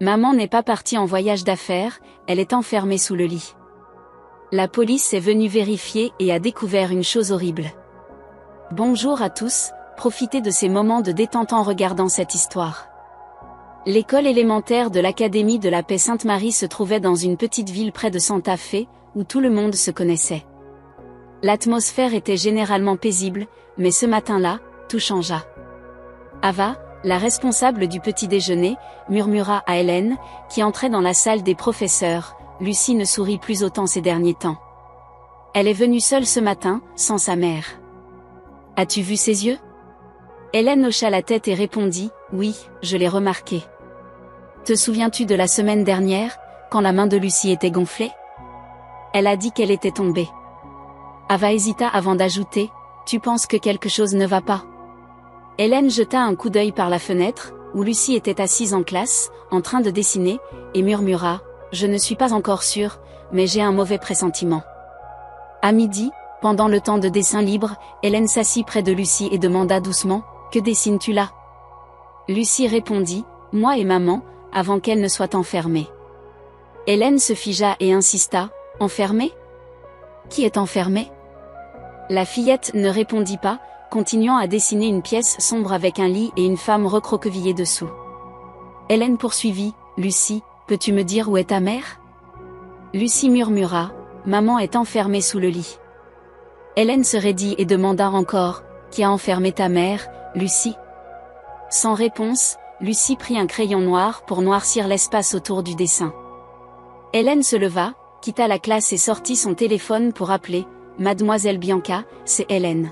Maman n'est pas partie en voyage d'affaires, elle est enfermée sous le lit. La police est venue vérifier et a découvert une chose horrible. Bonjour à tous, profitez de ces moments de détente en regardant cette histoire. L'école élémentaire de l'Académie de la Paix Sainte-Marie se trouvait dans une petite ville près de Santa Fe, où tout le monde se connaissait. L'atmosphère était généralement paisible, mais ce matin-là, tout changea. Ava, la responsable du petit déjeuner, murmura à Hélène, qui entrait dans la salle des professeurs, « Lucie ne sourit plus autant ces derniers temps. Elle est venue seule ce matin, sans sa mère. As-tu vu ses yeux ?» Hélène hocha la tête et répondit, « Oui, je l'ai remarqué. Te souviens-tu de la semaine dernière, quand la main de Lucie était gonflée ? Elle a dit qu'elle était tombée. » Ava hésita avant d'ajouter, « Tu penses que quelque chose ne va pas ?» Hélène jeta un coup d'œil par la fenêtre, où Lucie était assise en classe, en train de dessiner, et murmura, « Je ne suis pas encore sûre, mais j'ai un mauvais pressentiment. » À midi, pendant le temps de dessin libre, Hélène s'assit près de Lucie et demanda doucement, « Que dessines-tu là ?» Lucie répondit, « Moi et maman, avant qu'elle ne soit enfermée. » Hélène se figea et insista, « Enfermée ? Qui est enfermée ?» La fillette ne répondit pas, continuant à dessiner une pièce sombre avec un lit et une femme recroquevillée dessous. Hélène poursuivit, « Lucie, peux-tu me dire où est ta mère ?» Lucie murmura, « Maman est enfermée sous le lit. » Hélène se raidit et demanda encore, « Qui a enfermé ta mère, Lucie ?» Sans réponse, Lucie prit un crayon noir pour noircir l'espace autour du dessin. Hélène se leva, quitta la classe et sortit son téléphone pour appeler, « Mademoiselle Bianca, c'est Hélène.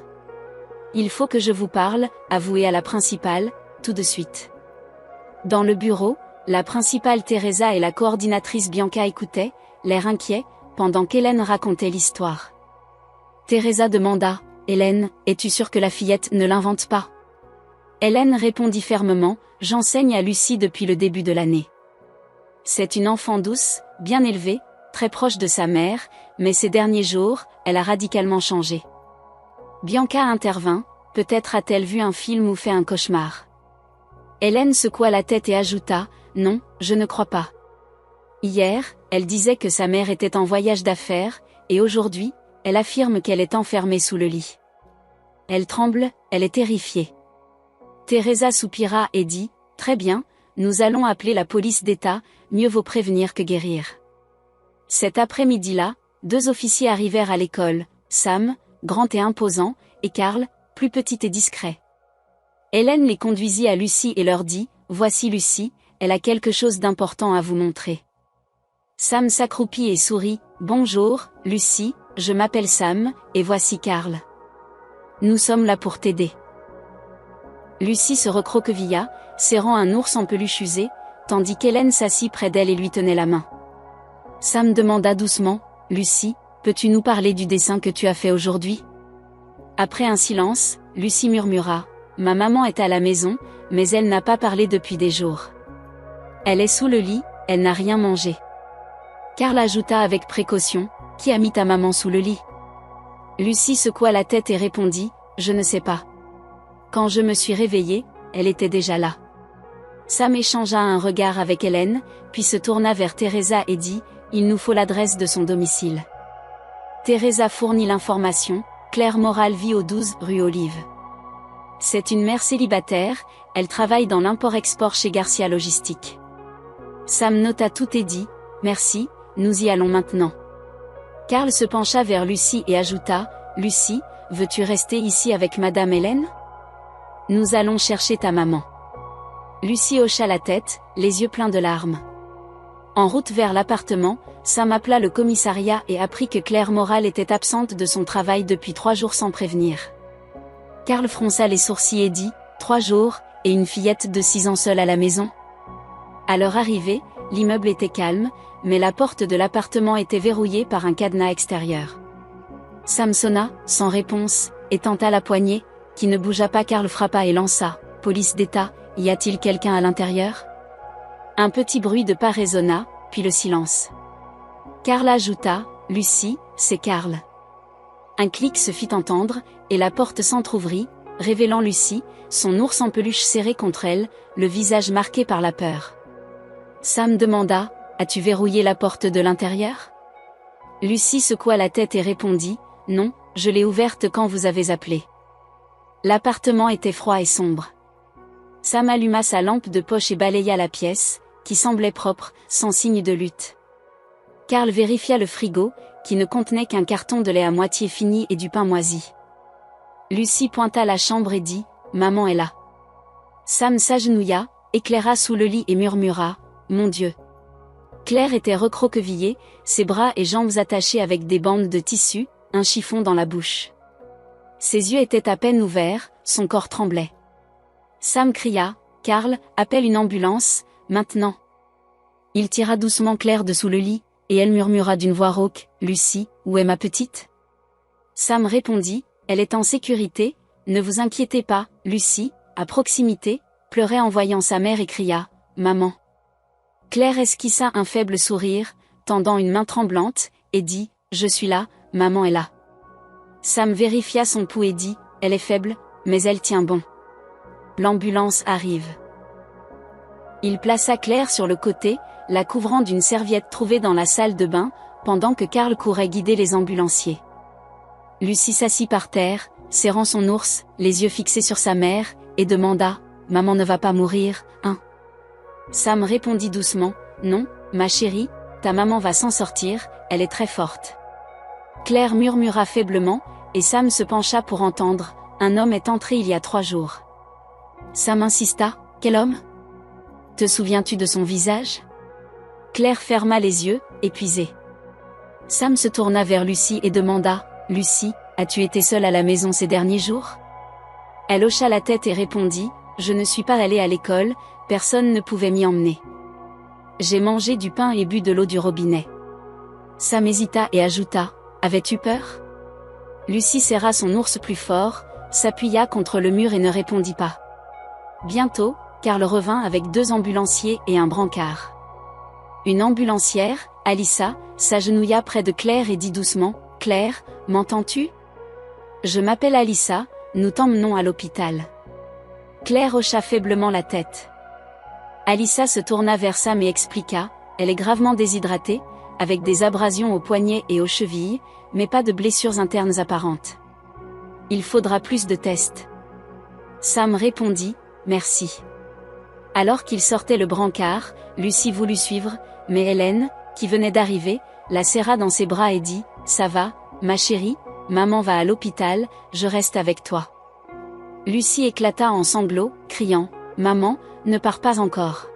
Il faut que je vous parle, avouez à la principale, tout de suite. » Dans le bureau, la principale Teresa et la coordinatrice Bianca écoutaient, l'air inquiet, pendant qu'Hélène racontait l'histoire. Teresa demanda, « Hélène, es-tu sûre que la fillette ne l'invente pas ?» Hélène répondit fermement, « J'enseigne à Lucie depuis le début de l'année. C'est une enfant douce, bien élevée, très proche de sa mère, mais ces derniers jours, elle a radicalement changé. » Bianca intervint, « Peut-être a-t-elle vu un film ou fait un cauchemar. » Hélène secoua la tête et ajouta, « Non, je ne crois pas. Hier, elle disait que sa mère était en voyage d'affaires, et aujourd'hui, elle affirme qu'elle est enfermée sous le lit. Elle tremble, elle est terrifiée. » Teresa soupira et dit, « Très bien, nous allons appeler la police d'État, mieux vaut prévenir que guérir. » Cet après-midi-là, 2 officiers arrivèrent à l'école, Sam, grand et imposant, et Karl, plus petit et discret. Hélène les conduisit à Lucie et leur dit, « Voici Lucie, elle a quelque chose d'important à vous montrer. » Sam s'accroupit et sourit, « Bonjour, Lucie, je m'appelle Sam, et voici Karl. Nous sommes là pour t'aider. » Lucie se recroquevilla, serrant un ours en peluche usé, tandis qu'Hélène s'assit près d'elle et lui tenait la main. Sam demanda doucement, « Lucie, peux-tu nous parler du dessin que tu as fait aujourd'hui ?» Après un silence, Lucie murmura, « Ma maman est à la maison, mais elle n'a pas parlé depuis des jours. Elle est sous le lit, elle n'a rien mangé. » Karl ajouta avec précaution, « Qui a mis ta maman sous le lit ?» Lucie secoua la tête et répondit, « Je ne sais pas. Quand je me suis réveillée, elle était déjà là. » Sam échangea un regard avec Hélène, puis se tourna vers Teresa et dit, « Il nous faut l'adresse de son domicile. » Teresa fournit l'information, Claire Moral vit au 12 rue Olive. C'est une mère célibataire, elle travaille dans l'import-export chez Garcia Logistique. Sam nota tout et dit, « Merci, nous y allons maintenant. » Karl se pencha vers Lucie et ajouta, « Lucie, veux-tu rester ici avec Madame Hélène ? Nous allons chercher ta maman. » Lucie hocha la tête, les yeux pleins de larmes. En route vers l'appartement, Sam appela le commissariat et apprit que Claire Moral était absente de son travail depuis 3 jours sans prévenir. Karl fronça les sourcils et dit, « 3 jours, et une fillette de 6 ans seule à la maison ?» À leur arrivée, l'immeuble était calme, mais la porte de l'appartement était verrouillée par un cadenas extérieur. Sam sonna, sans réponse, et tenta la poignée, qui ne bougea pas. Karl frappa et lança, « Police d'État, y a-t-il quelqu'un à l'intérieur ?» Un petit bruit de pas résonna, puis le silence. Karl ajouta, « Lucie, c'est Karl. » Un clic se fit entendre, et la porte s'entr'ouvrit, révélant Lucie, son ours en peluche serré contre elle, le visage marqué par la peur. Sam demanda, as-tu verrouillé la porte de l'intérieur? Lucie secoua la tête et répondit, non, je l'ai ouverte quand vous avez appelé. L'appartement était froid et sombre. Sam alluma sa lampe de poche et balaya la pièce, qui semblait propre, sans signe de lutte. Karl vérifia le frigo, qui ne contenait qu'un carton de lait à moitié fini et du pain moisi. Lucie pointa la chambre et dit, maman est là. Sam s'agenouilla, éclaira sous le lit et murmura, mon Dieu. Claire était recroquevillée, ses bras et jambes attachés avec des bandes de tissu, un chiffon dans la bouche. Ses yeux étaient à peine ouverts, son corps tremblait. Sam cria, Karl, appelle une ambulance, maintenant. Il tira doucement Claire de sous le lit, et elle murmura d'une voix rauque, Lucie, où est ma petite? Sam répondit, elle est en sécurité, ne vous inquiétez pas, Lucie, à proximité, pleurait en voyant sa mère et cria, maman. Claire esquissa un faible sourire, tendant une main tremblante, et dit, je suis là, maman est là. Sam vérifia son pouls et dit, elle est faible, mais elle tient bon. L'ambulance arrive. Il plaça Claire sur le côté, la couvrant d'une serviette trouvée dans la salle de bain, pendant que Karl courait guider les ambulanciers. Lucie s'assit par terre, serrant son ours, les yeux fixés sur sa mère, et demanda, maman ne va pas mourir, hein? Sam répondit doucement, non, ma chérie, ta maman va s'en sortir, elle est très forte. Claire murmura faiblement, et Sam se pencha pour entendre, un homme est entré il y a 3 jours. Sam insista, quel homme? Te souviens-tu de son visage? Claire ferma les yeux, épuisée. Sam se tourna vers Lucie et demanda, Lucie, as-tu été seule à la maison ces derniers jours? Elle hocha la tête et répondit, je ne suis pas allée à l'école, personne ne pouvait m'y emmener. J'ai mangé du pain et bu de l'eau du robinet. Sam hésita et ajouta, avais-tu peur? Lucie serra son ours plus fort, s'appuya contre le mur et ne répondit pas. Bientôt, Karl revint avec 2 ambulanciers et un brancard. Une ambulancière, Alissa, s'agenouilla près de Claire et dit doucement, Claire, m'entends-tu? Je m'appelle Alissa, nous t'emmenons à l'hôpital. Claire hocha faiblement la tête. Alissa se tourna vers Sam et expliqua, elle est gravement déshydratée, avec des abrasions aux poignets et aux chevilles, mais pas de blessures internes apparentes. Il faudra plus de tests. Sam répondit, merci. Alors qu'il sortait le brancard, Lucie voulut suivre, mais Hélène, qui venait d'arriver, la serra dans ses bras et dit, ça va, ma chérie, maman va à l'hôpital, je reste avec toi. Lucie éclata en sanglots, criant, maman, ne pars pas encore.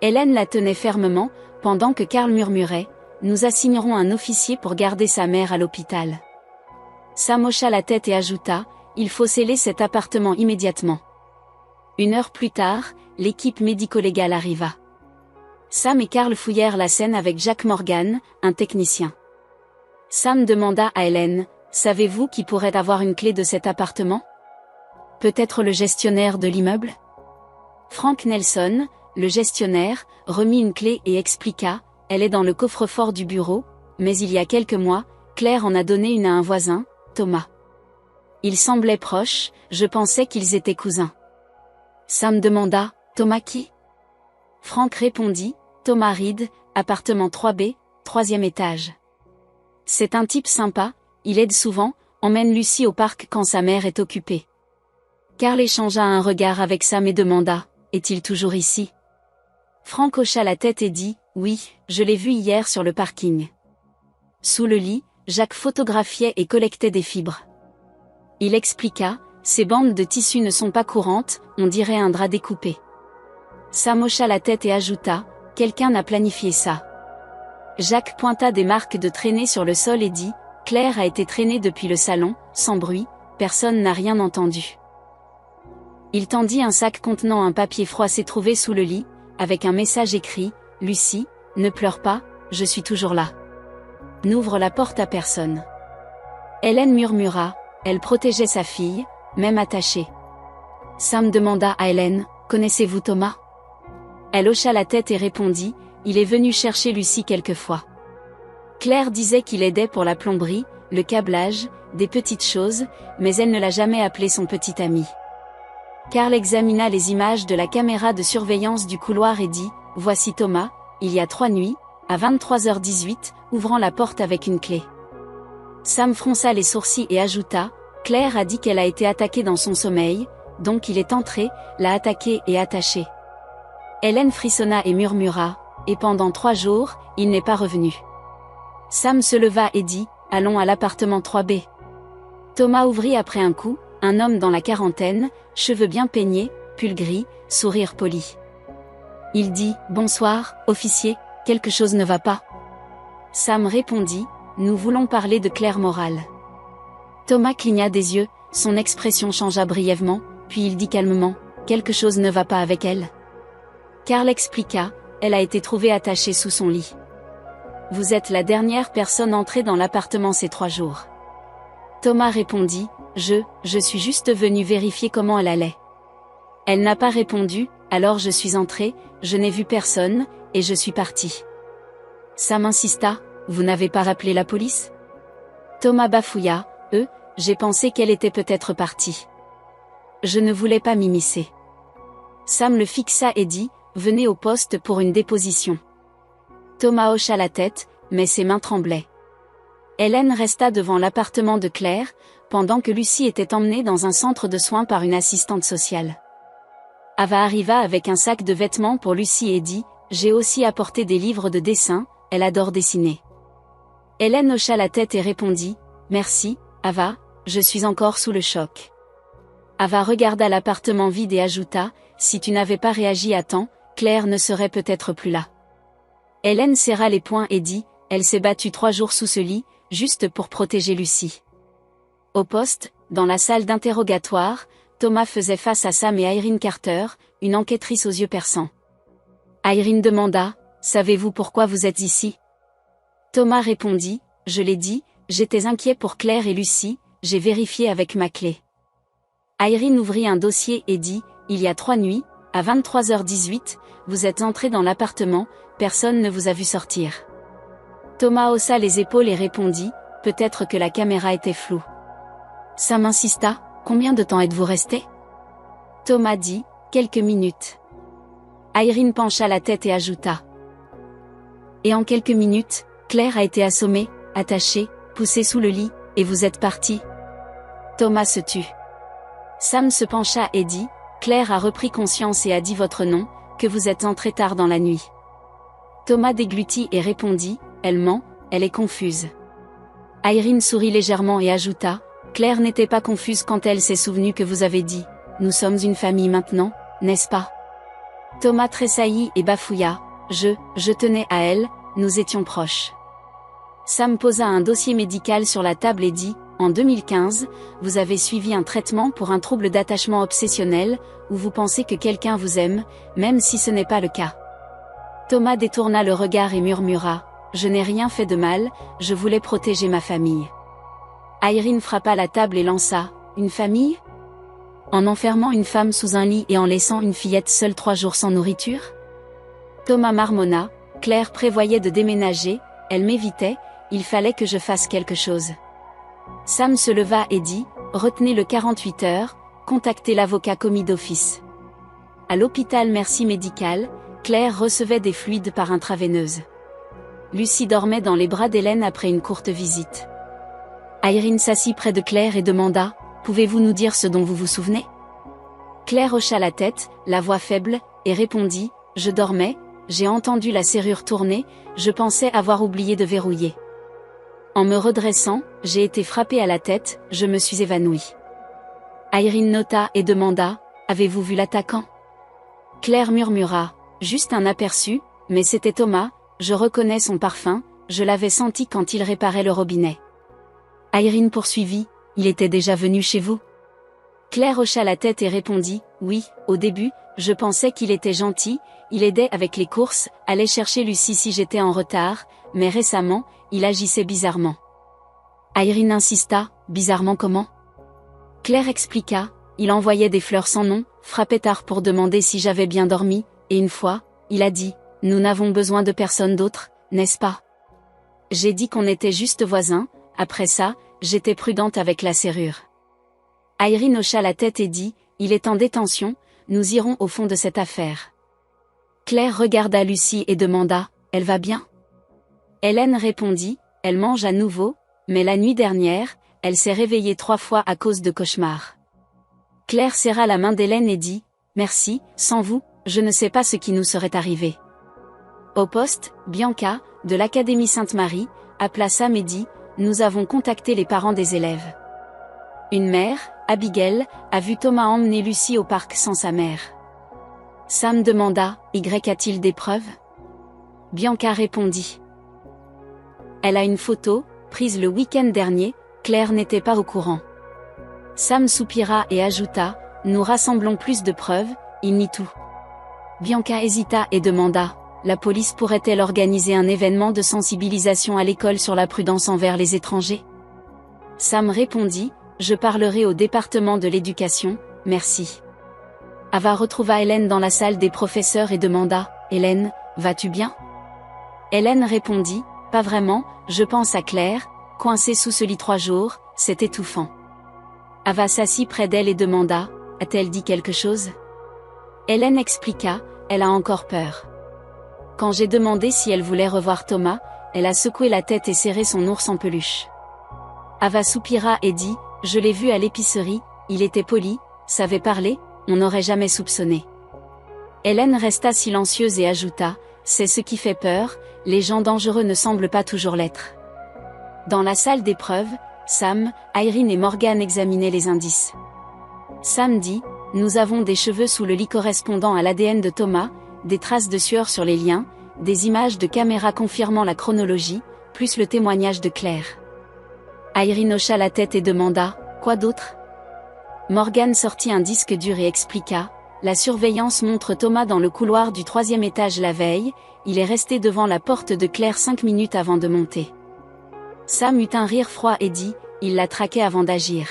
Hélène la tenait fermement, pendant que Karl murmurait, nous assignerons un officier pour garder sa mère à l'hôpital. Sam hocha la tête et ajouta, il faut sceller cet appartement immédiatement. 1 heure plus tard, l'équipe médico-légale arriva. Sam et Karl fouillèrent la scène avec Jack Morgan, un technicien. Sam demanda à Hélène, savez-vous qui pourrait avoir une clé de cet appartement? Peut-être le gestionnaire de l'immeuble? Frank Nelson, le gestionnaire, remit une clé et expliqua, elle est dans le coffre-fort du bureau, mais il y a quelques mois, Claire en a donné une à un voisin, Thomas. Ils semblaient proches, je pensais qu'ils étaient cousins. Sam demanda, Thomas qui? Frank répondit, Thomas Reed, appartement 3B, 3e étage. C'est un type sympa, il aide souvent, emmène Lucie au parc quand sa mère est occupée. Karl échangea un regard avec Sam et demanda, est-il toujours ici? Frank hocha la tête et dit, oui, je l'ai vu hier sur le parking. Sous le lit, Jacques photographiait et collectait des fibres. Il expliqua, ces bandes de tissu ne sont pas courantes, on dirait un drap découpé. Sam hocha la tête et ajouta, quelqu'un a planifié ça. Jacques pointa des marques de traînée sur le sol et dit, Claire a été traînée depuis le salon, sans bruit, personne n'a rien entendu. Il tendit un sac contenant un papier froissé trouvé sous le lit, avec un message écrit, Lucie, ne pleure pas, je suis toujours là. N'ouvre la porte à personne. Hélène murmura, elle protégeait sa fille, même attachée. Sam demanda à Hélène, connaissez-vous Thomas? Elle hocha la tête et répondit, il est venu chercher Lucie quelquefois. Claire disait qu'il aidait pour la plomberie, le câblage, des petites choses, mais elle ne l'a jamais appelé son petit ami. Karl examina les images de la caméra de surveillance du couloir et dit, voici Thomas, il y a 3 nuits, à 23h18, ouvrant la porte avec une clé. Sam fronça les sourcils et ajouta, Claire a dit qu'elle a été attaquée dans son sommeil, donc il est entré, l'a attaquée et attachée. Hélène frissonna et murmura, et pendant 3 jours, il n'est pas revenu. Sam se leva et dit, allons à l'appartement 3B. Thomas ouvrit après un coup, un homme dans la quarantaine, cheveux bien peignés, pull gris, sourire poli. Il dit, bonsoir, officier, quelque chose ne va pas. Sam répondit, nous voulons parler de Claire Moral. Thomas cligna des yeux, son expression changea brièvement, puis il dit calmement, quelque chose ne va pas avec elle. Karl expliqua, elle a été trouvée attachée sous son lit. Vous êtes la dernière personne entrée dans l'appartement ces 3 jours. Thomas répondit, je suis juste venu vérifier comment elle allait. Elle n'a pas répondu, alors je suis entré, je n'ai vu personne, et je suis parti. Sam insista, vous n'avez pas rappelé la police? Thomas bafouilla, j'ai pensé qu'elle était peut-être partie. Je ne voulais pas m'immiscer. Sam le fixa et dit, venez au poste pour une déposition. Thomas hocha la tête, mais ses mains tremblaient. Hélène resta devant l'appartement de Claire, pendant que Lucie était emmenée dans un centre de soins par une assistante sociale. Ava arriva avec un sac de vêtements pour Lucie et dit, j'ai aussi apporté des livres de dessin, elle adore dessiner. Hélène hocha la tête et répondit, merci, Ava, je suis encore sous le choc. Ava regarda l'appartement vide et ajouta, si tu n'avais pas réagi à temps, Claire ne serait peut-être plus là. Hélène serra les poings et dit, elle s'est battue 3 jours sous ce lit, juste pour protéger Lucie. Au poste, dans la salle d'interrogatoire, Thomas faisait face à Sam et Irene Carter, une enquêtrice aux yeux perçants. Irene demanda, savez-vous pourquoi vous êtes ici? Thomas répondit, je l'ai dit, j'étais inquiet pour Claire et Lucie, j'ai vérifié avec ma clé. Irene ouvrit un dossier et dit, il y a 3 nuits, à 23h18, vous êtes entré dans l'appartement, personne ne vous a vu sortir. Thomas haussa les épaules et répondit, peut-être que la caméra était floue. Sam insista, combien de temps êtes-vous resté? Thomas dit, quelques minutes. Irene pencha la tête et ajouta. Et en quelques minutes, Claire a été assommée, attachée, poussée sous le lit, et vous êtes parti. Thomas se tut. Sam se pencha et dit, Claire a repris conscience et a dit votre nom, que vous êtes entré tard dans la nuit. Thomas déglutit et répondit, elle ment, elle est confuse. Irene sourit légèrement et ajouta, Claire n'était pas confuse quand elle s'est souvenue que vous avez dit, nous sommes une famille maintenant, n'est-ce pas? Thomas tressaillit et bafouilla, je tenais à elle, nous étions proches. Sam posa un dossier médical sur la table et dit, en 2015, vous avez suivi un traitement pour un trouble d'attachement obsessionnel, où vous pensez que quelqu'un vous aime, même si ce n'est pas le cas. Thomas détourna le regard et murmura, je n'ai rien fait de mal, je voulais protéger ma famille. Irene frappa la table et lança, une famille? En enfermant une femme sous un lit et en laissant une fillette seule 3 jours sans nourriture? Thomas marmonna, Claire prévoyait de déménager, elle m'évitait, il fallait que je fasse quelque chose. Sam se leva et dit, retenez le 48 heures, contactez l'avocat commis d'office. À l'hôpital Merci Médical, Claire recevait des fluides par intraveineuse. Lucie dormait dans les bras d'Hélène après une courte visite. Irene s'assit près de Claire et demanda, pouvez-vous nous dire ce dont vous vous souvenez? Claire hocha la tête, la voix faible, et répondit, je dormais, j'ai entendu la serrure tourner, je pensais avoir oublié de verrouiller. En me redressant, j'ai été frappée à la tête, je me suis évanouie. Irene nota et demanda, avez-vous vu l'attaquant? Claire murmura, juste un aperçu, mais c'était Thomas, je reconnais son parfum, je l'avais senti quand il réparait le robinet. Irene poursuivit, il était déjà venu chez vous? Claire hocha la tête et répondit, oui, au début, je pensais qu'il était gentil, il aidait avec les courses, allait chercher Lucie si j'étais en retard, mais récemment, il agissait bizarrement. Irene insista, bizarrement comment? Claire expliqua, il envoyait des fleurs sans nom, frappait tard pour demander si j'avais bien dormi, et une fois, il a dit, nous n'avons besoin de personne d'autre, n'est-ce pas? J'ai dit qu'on était juste voisins, après ça, j'étais prudente avec la serrure. Irene hocha la tête et dit, il est en détention, nous irons au fond de cette affaire. Claire regarda Lucie et demanda, « Elle va bien ?» Hélène répondit, « Elle mange à nouveau, mais la nuit dernière, elle s'est réveillée 3 fois à cause de cauchemars. » Claire serra la main d'Hélène et dit, « Merci, sans vous, je ne sais pas ce qui nous serait arrivé. » Au poste, Bianca, de l'Académie Sainte-Marie, appela Sam et dit, « Nous avons contacté les parents des élèves. Une mère, Abigail, a vu Thomas emmener Lucie au parc sans sa mère. » Sam demanda, « Y a-t-il des preuves ?» Bianca répondit, « Elle a une photo, prise le week-end dernier, Claire n'était pas au courant. » Sam soupira et ajouta, « Nous rassemblons plus de preuves, il nie tout. » Bianca hésita et demanda, « La police pourrait-elle organiser un événement de sensibilisation à l'école sur la prudence envers les étrangers ?» Sam répondit, « Je parlerai au département de l'éducation, merci. » Ava retrouva Hélène dans la salle des professeurs et demanda, « Hélène, vas-tu bien ?» Hélène répondit, « Pas vraiment, je pense à Claire, coincée sous ce lit 3 jours, c'est étouffant. » Ava s'assit près d'elle et demanda, « A-t-elle dit quelque chose ?» Hélène expliqua, « Elle a encore peur. Quand j'ai demandé si elle voulait revoir Thomas, elle a secoué la tête et serré son ours en peluche. » Ava soupira et dit, « Je l'ai vu à l'épicerie, il était poli, savait parler, on n'aurait jamais soupçonné. » Hélène resta silencieuse et ajouta, « C'est ce qui fait peur, les gens dangereux ne semblent pas toujours l'être. » Dans la salle d'épreuve, Sam, Irene et Morgan examinaient les indices. Sam dit, « Nous avons des cheveux sous le lit correspondant à l'ADN de Thomas, des traces de sueur sur les liens, des images de caméra confirmant la chronologie, plus le témoignage de Claire. » Irene hocha la tête et demanda, « Quoi d'autre ?» Morgan sortit un disque dur et expliqua, « La surveillance montre Thomas dans le couloir du 3e étage la veille, il est resté devant la porte de Claire 5 minutes avant de monter. » Sam eut un rire froid et dit, « Il la traquait avant d'agir. »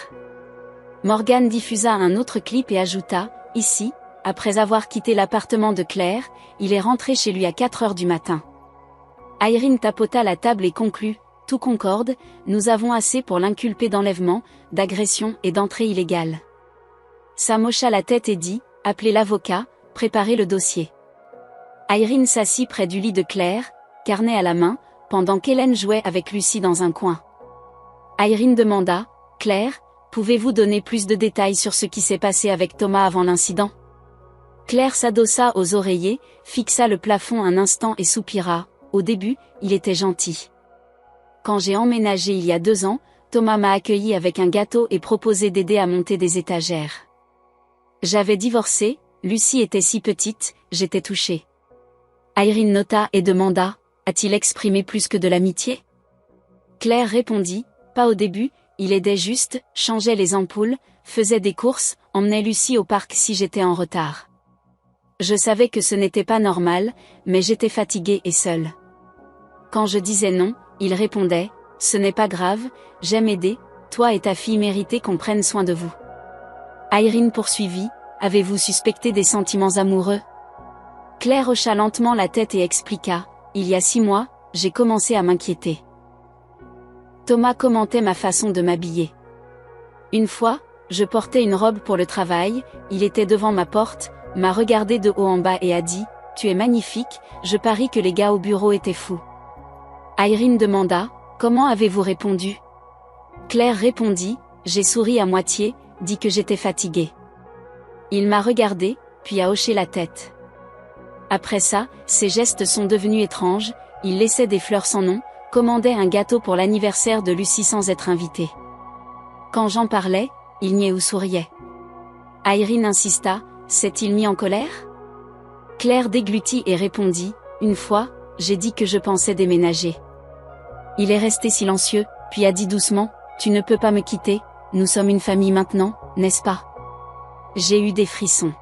Morgan diffusa un autre clip et ajouta, « Ici, après avoir quitté l'appartement de Claire, il est rentré chez lui à 4 heures du matin. » Irene tapota la table et conclut, « Tout concorde, nous avons assez pour l'inculper d'enlèvement, d'agression et d'entrée illégale. » Sam hocha la tête et dit, « Appelez l'avocat, préparez le dossier. » Irene s'assit près du lit de Claire, carnet à la main, pendant qu'Hélène jouait avec Lucie dans un coin. Irene demanda, « Claire, pouvez-vous donner plus de détails sur ce qui s'est passé avec Thomas avant l'incident ?» Claire s'adossa aux oreillers, fixa le plafond un instant et soupira, « Au début, il était gentil. Quand j'ai emménagé il y a 2 ans, Thomas m'a accueilli avec un gâteau et proposé d'aider à monter des étagères. J'avais divorcé, Lucie était si petite, j'étais touchée. » Irene nota et demanda, « A-t-il exprimé plus que de l'amitié ?» Claire répondit, « Pas au début, il aidait juste, changeait les ampoules, faisait des courses, emmenait Lucie au parc si j'étais en retard. Je savais que ce n'était pas normal, mais j'étais fatiguée et seule. Quand je disais non, il répondait, « Ce n'est pas grave, j'aime aider, toi et ta fille méritez qu'on prenne soin de vous. » Irene poursuivit, « Avez-vous suspecté des sentiments amoureux ?» Claire hocha lentement la tête et expliqua, « Il y a 6 mois, j'ai commencé à m'inquiéter. Thomas commentait ma façon de m'habiller. Une fois, je portais une robe pour le travail, il était devant ma porte, m'a regardé de haut en bas et a dit, « Tu es magnifique, je parie que les gars au bureau étaient fous. » Irene demanda, « Comment avez-vous répondu ?» Claire répondit, « J'ai souri à moitié, dit que j'étais fatiguée. Il m'a regardé, puis a hoché la tête. Après ça, ses gestes sont devenus étranges, il laissait des fleurs sans nom, commandait un gâteau pour l'anniversaire de Lucie sans être invité. Quand j'en parlais, il niait ou souriait. » Irene insista, « S'est-il mis en colère ?» Claire déglutit et répondit, « Une fois, j'ai dit que je pensais déménager. Il est resté silencieux, puis a dit doucement, « Tu ne peux pas me quitter, nous sommes une famille maintenant, n'est-ce pas ?» J'ai eu des frissons. »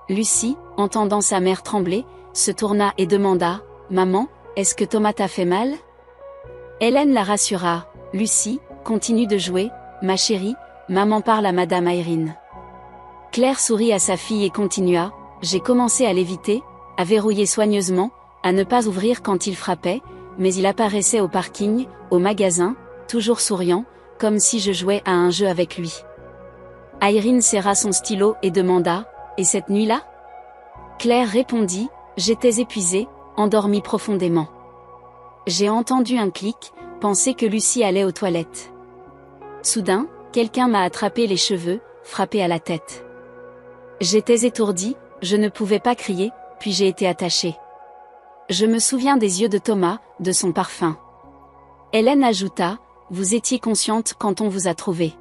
Lucie, entendant sa mère trembler, se tourna et demanda, « Maman, est-ce que Thomas t'a fait mal ?» Hélène la rassura, « Lucie, continue de jouer, ma chérie, maman parle à Madame Irene. » Claire sourit à sa fille et continua, « J'ai commencé à l'éviter, à verrouiller soigneusement, à ne pas ouvrir quand il frappait, mais il apparaissait au parking, au magasin, toujours souriant, comme si je jouais à un jeu avec lui. » Irene serra son stylo et demanda, « Et cette nuit-là ?» Claire répondit, « J'étais épuisée, endormie profondément. J'ai entendu un clic, pensé que Lucie allait aux toilettes. Soudain, quelqu'un m'a attrapé les cheveux, frappé à la tête. J'étais étourdie, je ne pouvais pas crier, puis j'ai été attachée. Je me souviens des yeux de Thomas, de son parfum. Hélène ajouta, « Vous étiez consciente quand on vous a trouvé. »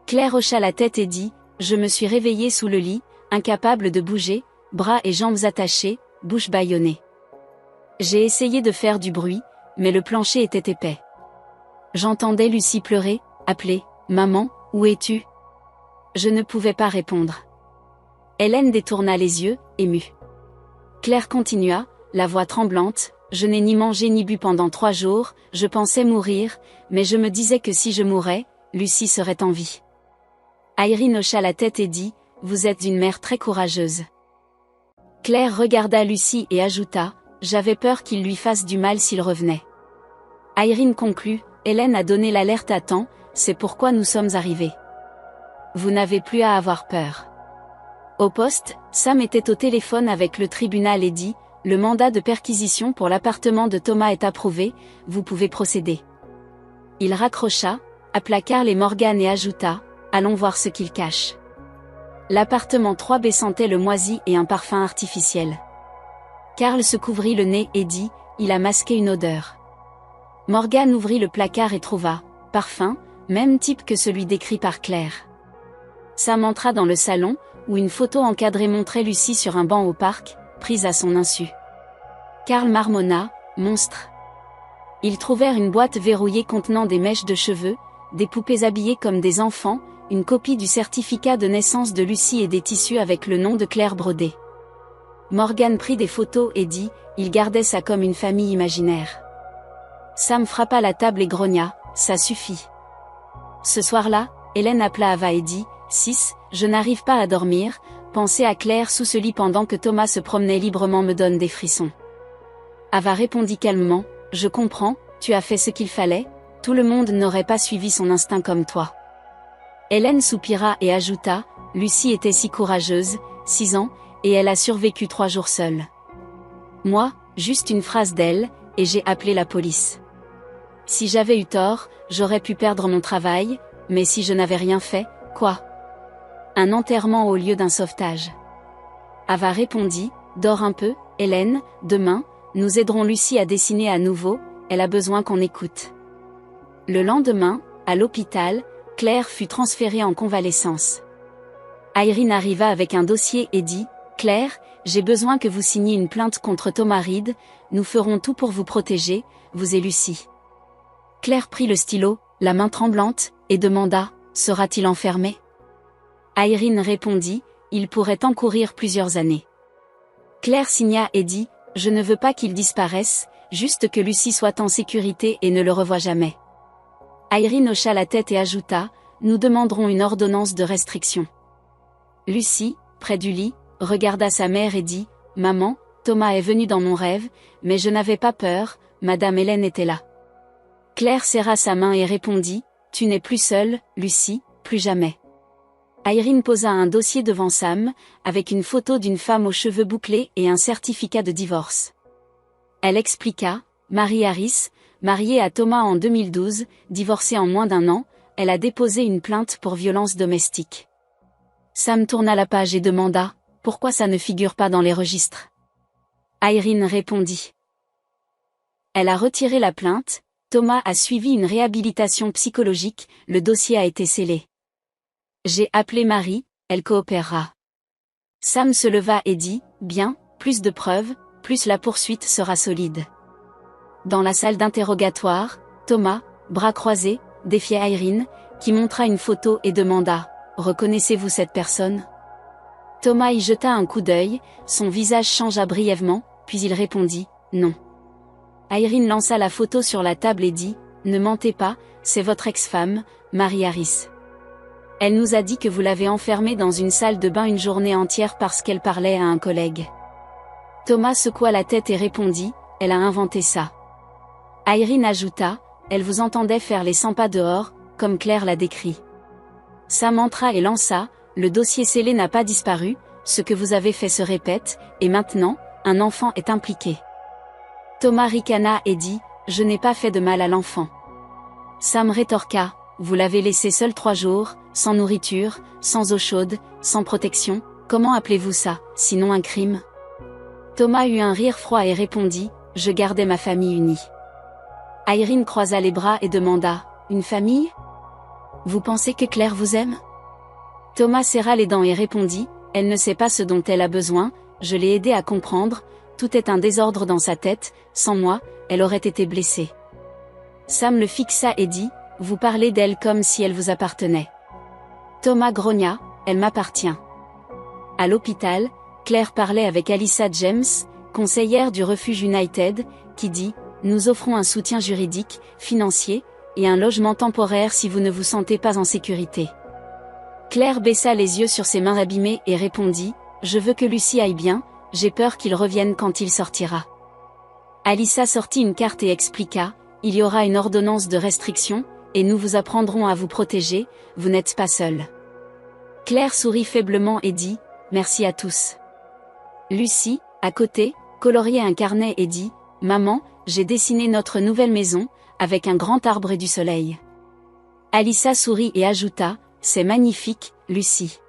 Claire hocha la tête et dit, « Je me suis réveillée sous le lit, incapable de bouger, bras et jambes attachés, bouche bâillonnée. J'ai essayé de faire du bruit, mais le plancher était épais. J'entendais Lucie pleurer, appeler, « Maman, où es-tu » Je ne pouvais pas répondre. Hélène détourna les yeux, émue. Claire continua, la voix tremblante, « Je n'ai ni mangé ni bu pendant 3 jours, je pensais mourir, mais je me disais que si je mourais, Lucie serait en vie. » Irene hocha la tête et dit, « Vous êtes une mère très courageuse. » Claire regarda Lucie et ajouta, « J'avais peur qu'il lui fasse du mal s'il revenait. » Irene conclut, « Hélène a donné l'alerte à temps, c'est pourquoi nous sommes arrivés. Vous n'avez plus à avoir peur. » Au poste, Sam était au téléphone avec le tribunal et dit, « Le mandat de perquisition pour l'appartement de Thomas est approuvé, vous pouvez procéder. » Il raccrocha, appela Carl et Morgan et ajouta, « Allons voir ce qu'ils cachent. » L'appartement 3B sentait le moisi et un parfum artificiel. Carl se couvrit le nez et dit, « Il a masqué une odeur. » Morgan ouvrit le placard et trouva, « Parfum, même type que celui décrit par Claire. » Sam entra dans le salon, où une photo encadrée montrait Lucie sur un banc au parc, prise à son insu. Carl marmonna, « Monstre. » Ils trouvèrent une boîte verrouillée contenant des mèches de cheveux, des poupées habillées comme des enfants, une copie du certificat de naissance de Lucie et des tissus avec le nom de Claire brodé. Morgan prit des photos et dit, il gardait ça comme une famille imaginaire. Sam frappa la table et grogna, « Ça suffit. » Ce soir-là, Hélène appela Ava et dit, « Sis, je n'arrive pas à dormir, penser à Claire sous ce lit pendant que Thomas se promenait librement me donne des frissons. » Ava répondit calmement, « Je comprends, tu as fait ce qu'il fallait, tout le monde n'aurait pas suivi son instinct comme toi. » Hélène soupira et ajouta, « Lucie était si courageuse, 6 ans, et elle a survécu 3 jours seule. Moi, juste une phrase d'elle, et j'ai appelé la police. Si j'avais eu tort, j'aurais pu perdre mon travail, mais si je n'avais rien fait, quoi? Un enterrement au lieu d'un sauvetage. » Ava répondit, « Dors un peu, Hélène, demain, nous aiderons Lucie à dessiner à nouveau, elle a besoin qu'on écoute. » Le lendemain, à l'hôpital, Claire fut transférée en convalescence. Irene arriva avec un dossier et dit, « Claire, j'ai besoin que vous signiez une plainte contre Thomas Reed, nous ferons tout pour vous protéger, vous et Lucie. » Claire prit le stylo, la main tremblante, et demanda, « Sera-t-il enfermé ?» Irene répondit, « Il pourrait encourir plusieurs années. » Claire signa et dit, « Je ne veux pas qu'il disparaisse, juste que Lucie soit en sécurité et ne le revoie jamais. » Irene hocha la tête et ajouta, « Nous demanderons une ordonnance de restriction. » Lucie, près du lit, regarda sa mère et dit, « Maman, Thomas est venu dans mon rêve, mais je n'avais pas peur, Madame Hélène était là. » Claire serra sa main et répondit, « Tu n'es plus seule, Lucie, plus jamais. » Irene posa un dossier devant Sam, avec une photo d'une femme aux cheveux bouclés et un certificat de divorce. Elle expliqua, « Mary Harris, mariée à Thomas en 2012, divorcée en moins d'1 an, elle a déposé une plainte pour violence domestique. » Sam tourna la page et demanda, « Pourquoi ça ne figure pas dans les registres ?» Irene répondit. Elle a retiré la plainte, Thomas a suivi une réhabilitation psychologique, le dossier a été scellé. J'ai appelé Marie, elle coopérera. Sam se leva et dit, « Bien, plus de preuves, plus la poursuite sera solide. » Dans la salle d'interrogatoire, Thomas, bras croisés, défiait Irene, qui montra une photo et demanda, « Reconnaissez-vous cette personne ?» Thomas y jeta un coup d'œil, son visage changea brièvement, puis il répondit, « Non. » Irene lança la photo sur la table et dit, « Ne mentez pas, c'est votre ex-femme, Mary Harris. Elle nous a dit que vous l'avez enfermée dans une salle de bain une journée entière parce qu'elle parlait à un collègue. » Thomas secoua la tête et répondit, « Elle a inventé ça. » Irene ajouta, « Elle vous entendait faire les 100 pas dehors, comme Claire l'a décrit. » Sam entra et lança, « Le dossier scellé n'a pas disparu, ce que vous avez fait se répète, et maintenant, un enfant est impliqué. Thomas ricana et dit, je n'ai pas fait de mal à l'enfant. Sam rétorqua, vous l'avez laissé seul 3 jours, sans nourriture, sans eau chaude, sans protection, comment appelez-vous ça, sinon un crime? Thomas eut un rire froid et répondit, je gardais ma famille unie. Irene croisa les bras et demanda, une famille? Vous pensez que Claire vous aime? Thomas serra les dents et répondit, elle ne sait pas ce dont elle a besoin, je l'ai aidée à comprendre, tout est un désordre dans sa tête, sans moi, elle aurait été blessée. Sam le fixa et dit, vous parlez d'elle comme si elle vous appartenait. Thomas grogna, elle m'appartient. À l'hôpital, Claire parlait avec Alyssa James, conseillère du refuge United, qui dit, nous offrons un soutien juridique, financier, et un logement temporaire si vous ne vous sentez pas en sécurité. Claire baissa les yeux sur ses mains abîmées et répondit, je veux que Lucie aille bien, j'ai peur qu'il revienne quand il sortira. Alyssa sortit une carte et expliqua, il y aura une ordonnance de restriction, et nous vous apprendrons à vous protéger, vous n'êtes pas seul. Claire sourit faiblement et dit, merci à tous. Lucie, à côté, coloriait un carnet et dit, maman, j'ai dessiné notre nouvelle maison, avec un grand arbre et du soleil. Alyssa sourit et ajouta, c'est magnifique, Lucie.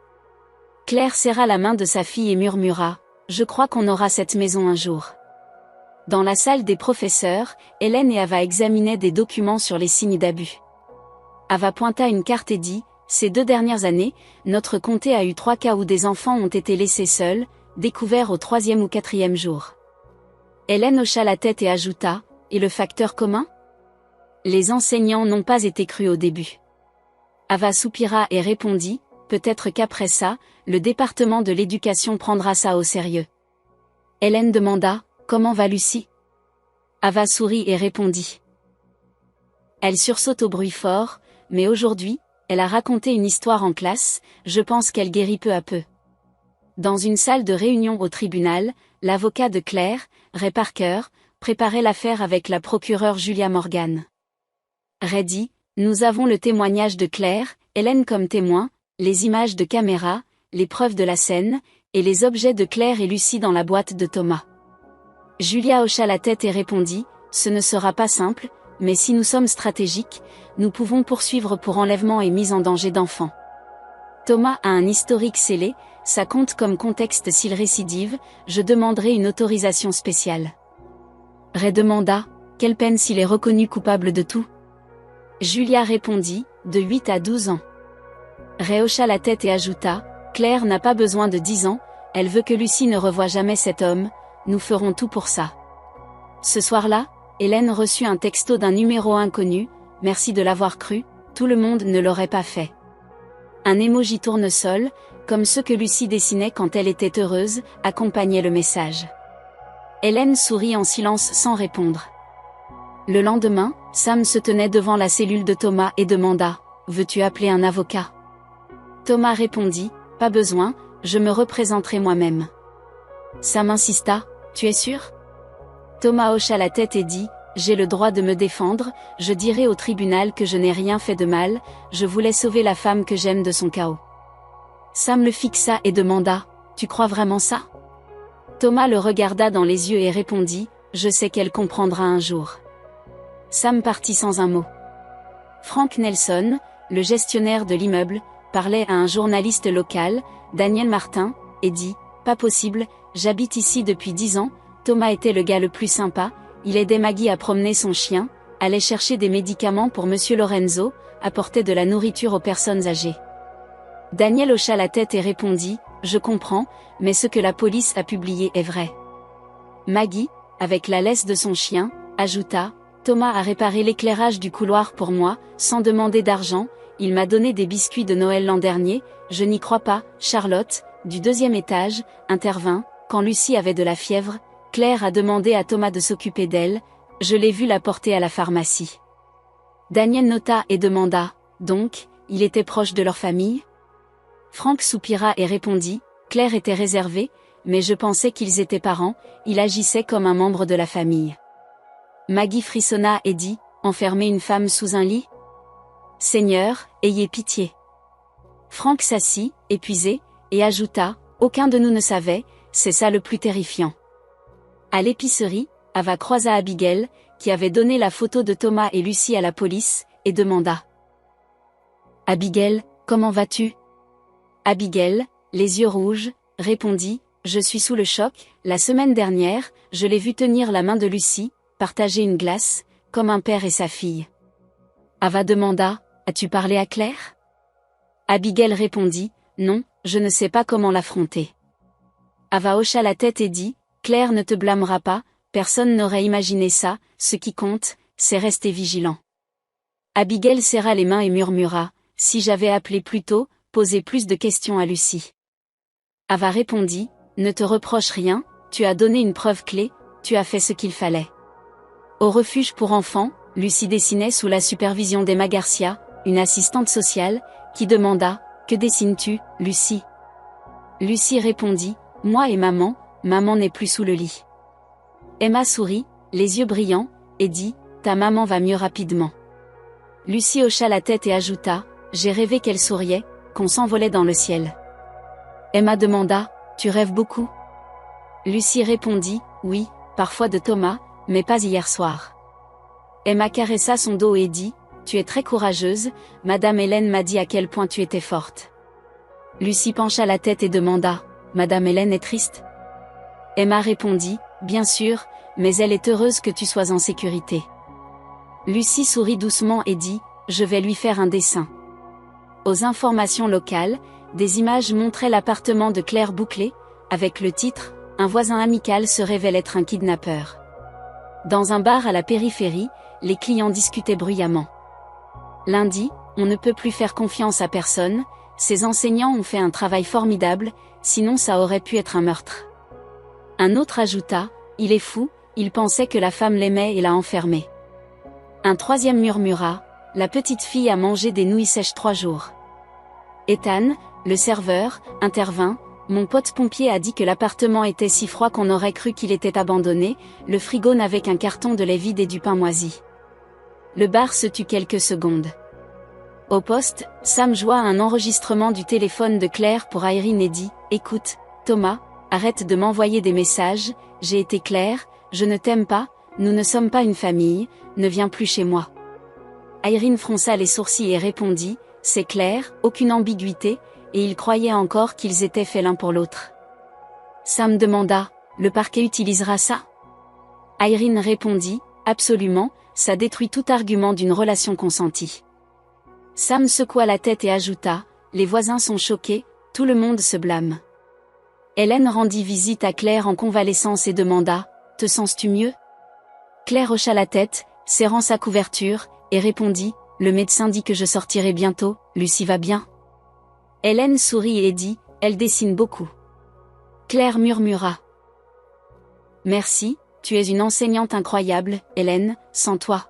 Claire serra la main de sa fille et murmura, je crois qu'on aura cette maison un jour. Dans la salle des professeurs, Hélène et Ava examinaient des documents sur les signes d'abus. Ava pointa une carte et dit, ces 2 dernières années, notre comté a eu 3 cas où des enfants ont été laissés seuls, découverts au 3e ou 4e jour. Hélène hocha la tête et ajouta, et le facteur commun? Les enseignants n'ont pas été crus au début. Ava soupira et répondit, peut-être qu'après ça, le département de l'éducation prendra ça au sérieux. Hélène demanda, comment va Lucie? Ava sourit et répondit. Elle sursaute au bruit fort, mais aujourd'hui, elle a raconté une histoire en classe, je pense qu'elle guérit peu à peu. Dans une salle de réunion au tribunal, l'avocat de Claire, Ray Parker, préparait l'affaire avec la procureure Julia Morgan. Ray dit, nous avons le témoignage de Claire, Hélène comme témoin, les images de caméra, les preuves de la scène, et les objets de Claire et Lucie dans la boîte de Thomas. Julia hocha la tête et répondit, ce ne sera pas simple, mais si nous sommes stratégiques, nous pouvons poursuivre pour enlèvement et mise en danger d'enfants. Thomas a un historique scellé, ça compte comme contexte s'il récidive, je demanderai une autorisation spéciale. Ray demanda, quelle peine s'il est reconnu coupable de tout? Julia répondit, de 8 à 12 ans. Ray hocha la tête et ajouta, Claire n'a pas besoin de 10 ans, elle veut que Lucie ne revoie jamais cet homme, nous ferons tout pour ça. Ce soir-là, Hélène reçut un texto d'un numéro inconnu, merci de l'avoir cru, tout le monde ne l'aurait pas fait. Un emoji tournesol, comme ceux que Lucie dessinait quand elle était heureuse, accompagnait le message. Hélène sourit en silence sans répondre. Le lendemain, Sam se tenait devant la cellule de Thomas et demanda, veux-tu appeler un avocat? Thomas répondit, pas besoin, je me représenterai moi-même. Sam insista, tu es sûr? Thomas hocha la tête et dit, j'ai le droit de me défendre, je dirai au tribunal que je n'ai rien fait de mal, je voulais sauver la femme que j'aime de son chaos. Sam le fixa et demanda, tu crois vraiment ça? Thomas le regarda dans les yeux et répondit, je sais qu'elle comprendra un jour. Sam partit sans un mot. Frank Nelson, le gestionnaire de l'immeuble, parlait à un journaliste local, Daniel Martin, et dit, pas possible, j'habite ici depuis 10 ans, Thomas était le gars le plus sympa, il aidait Maggie à promener son chien, allait chercher des médicaments pour Monsieur Lorenzo, apportait de la nourriture aux personnes âgées. Daniel hocha la tête et répondit, je comprends, mais ce que la police a publié est vrai. Maggie, avec la laisse de son chien, ajouta, Thomas a réparé l'éclairage du couloir pour moi, sans demander d'argent, il m'a donné des biscuits de Noël l'an dernier, je n'y crois pas, Charlotte, du 2e étage, intervint, quand Lucie avait de la fièvre, Claire a demandé à Thomas de s'occuper d'elle, je l'ai vu la porter à la pharmacie. Daniel nota et demanda, donc, il était proche de leur famille? Frank soupira et répondit, Claire était réservée, mais je pensais qu'ils étaient parents, il agissait comme un membre de la famille. Maggie frissonna et dit, enfermer une femme sous un lit? Seigneur, ayez pitié. Frank s'assit, épuisé, et ajouta, aucun de nous ne savait, c'est ça le plus terrifiant. À l'épicerie, Ava croisa Abigail, qui avait donné la photo de Thomas et Lucie à la police, et demanda. « Abigail, comment vas-tu » Abigail, les yeux rouges, répondit, « Je suis sous le choc, la semaine dernière, je l'ai vu tenir la main de Lucie, partager une glace, comme un père et sa fille. » Ava demanda, « As-tu parlé à Claire » Abigail répondit, « Non, je ne sais pas comment l'affronter. » Ava hocha la tête et dit, « Claire ne te blâmera pas, personne n'aurait imaginé ça, ce qui compte, c'est rester vigilant. » Abigail serra les mains et murmura, « Si j'avais appelé plus tôt, posé plus de questions à Lucie. » Ava répondit, « Ne te reproche rien, tu as donné une preuve clé, tu as fait ce qu'il fallait. » Au refuge pour enfants, Lucie dessinait sous la supervision d'Emma Garcia, une assistante sociale, qui demanda, « Que dessines-tu, Lucie ?» Lucie répondit, « Moi et maman, maman n'est plus sous le lit. » Emma sourit, les yeux brillants, et dit, « Ta maman va mieux rapidement. » Lucie hocha la tête et ajouta, « J'ai rêvé qu'elle souriait, qu'on s'envolait dans le ciel. » Emma demanda, « Tu rêves beaucoup ?» Lucie répondit, « Oui, parfois de Thomas, mais pas hier soir. » Emma caressa son dos et dit, « Tu es très courageuse, Madame Hélène m'a dit à quel point tu étais forte. » Lucie pencha la tête et demanda, « Madame Hélène est triste ?» Emma répondit, « Bien sûr, mais elle est heureuse que tu sois en sécurité. » Lucie sourit doucement et dit, « Je vais lui faire un dessin. » Aux informations locales, des images montraient l'appartement de Claire bouclé, avec le titre « Un voisin amical se révèle être un kidnappeur ». Dans un bar à la périphérie, les clients discutaient bruyamment. Lundi, on ne peut plus faire confiance à personne, ces enseignants ont fait un travail formidable, sinon ça aurait pu être un meurtre. Un autre ajouta, « Il est fou, il pensait que la femme l'aimait et l'a enfermé. » Un troisième murmura, « La petite fille a mangé des nouilles sèches 3 jours. » Ethan, le serveur, intervint, « Mon pote pompier a dit que l'appartement était si froid qu'on aurait cru qu'il était abandonné, le frigo n'avait qu'un carton de lait vide et du pain moisi. » Le bar se tut quelques secondes. Au poste, Sam joua un enregistrement du téléphone de Claire pour Irene et dit, « Écoute, Thomas, arrête de m'envoyer des messages, j'ai été claire, je ne t'aime pas, nous ne sommes pas une famille, ne viens plus chez moi. » Irene fronça les sourcils et répondit, « C'est clair, aucune ambiguïté, et ils croyaient encore qu'ils étaient faits l'un pour l'autre. » Sam demanda, « Le parquet utilisera ça ?» Irene répondit, « Absolument, ça détruit tout argument d'une relation consentie. » Sam secoua la tête et ajouta, « Les voisins sont choqués, tout le monde se blâme. » Hélène rendit visite à Claire en convalescence et demanda, « Te sens-tu mieux ?» Claire hocha la tête, serrant sa couverture, et répondit, « Le médecin dit que je sortirai bientôt, Lucie va bien ?» Hélène sourit et dit, « Elle dessine beaucoup. » Claire murmura, « Merci, tu es une enseignante incroyable, Hélène, sans toi. »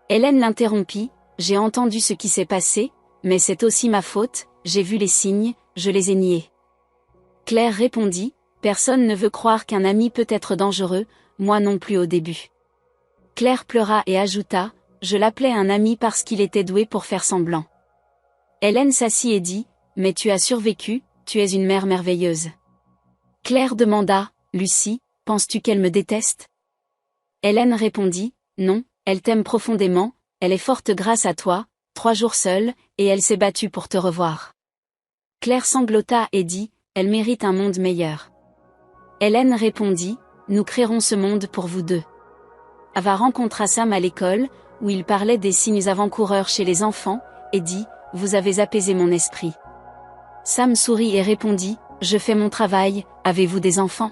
Hélène l'interrompit, « J'ai entendu ce qui s'est passé, mais c'est aussi ma faute, j'ai vu les signes, je les ai niés. » Claire répondit, « Personne ne veut croire qu'un ami peut être dangereux, moi non plus au début. » Claire pleura et ajouta, « Je l'appelais un ami parce qu'il était doué pour faire semblant. » Hélène s'assit et dit, « Mais tu as survécu, tu es une mère merveilleuse. » Claire demanda, « Lucie, penses-tu qu'elle me déteste ?» Hélène répondit, « Non, elle t'aime profondément, elle est forte grâce à toi, 3 jours seule, et elle s'est battue pour te revoir. » Claire sanglota et dit, « Elle mérite un monde meilleur. » Hélène répondit, « Nous créerons ce monde pour vous deux. » Ava rencontra Sam à l'école, où il parlait des signes avant-coureurs chez les enfants, et dit, « Vous avez apaisé mon esprit. » Sam sourit et répondit, « Je fais mon travail, avez-vous des enfants ?»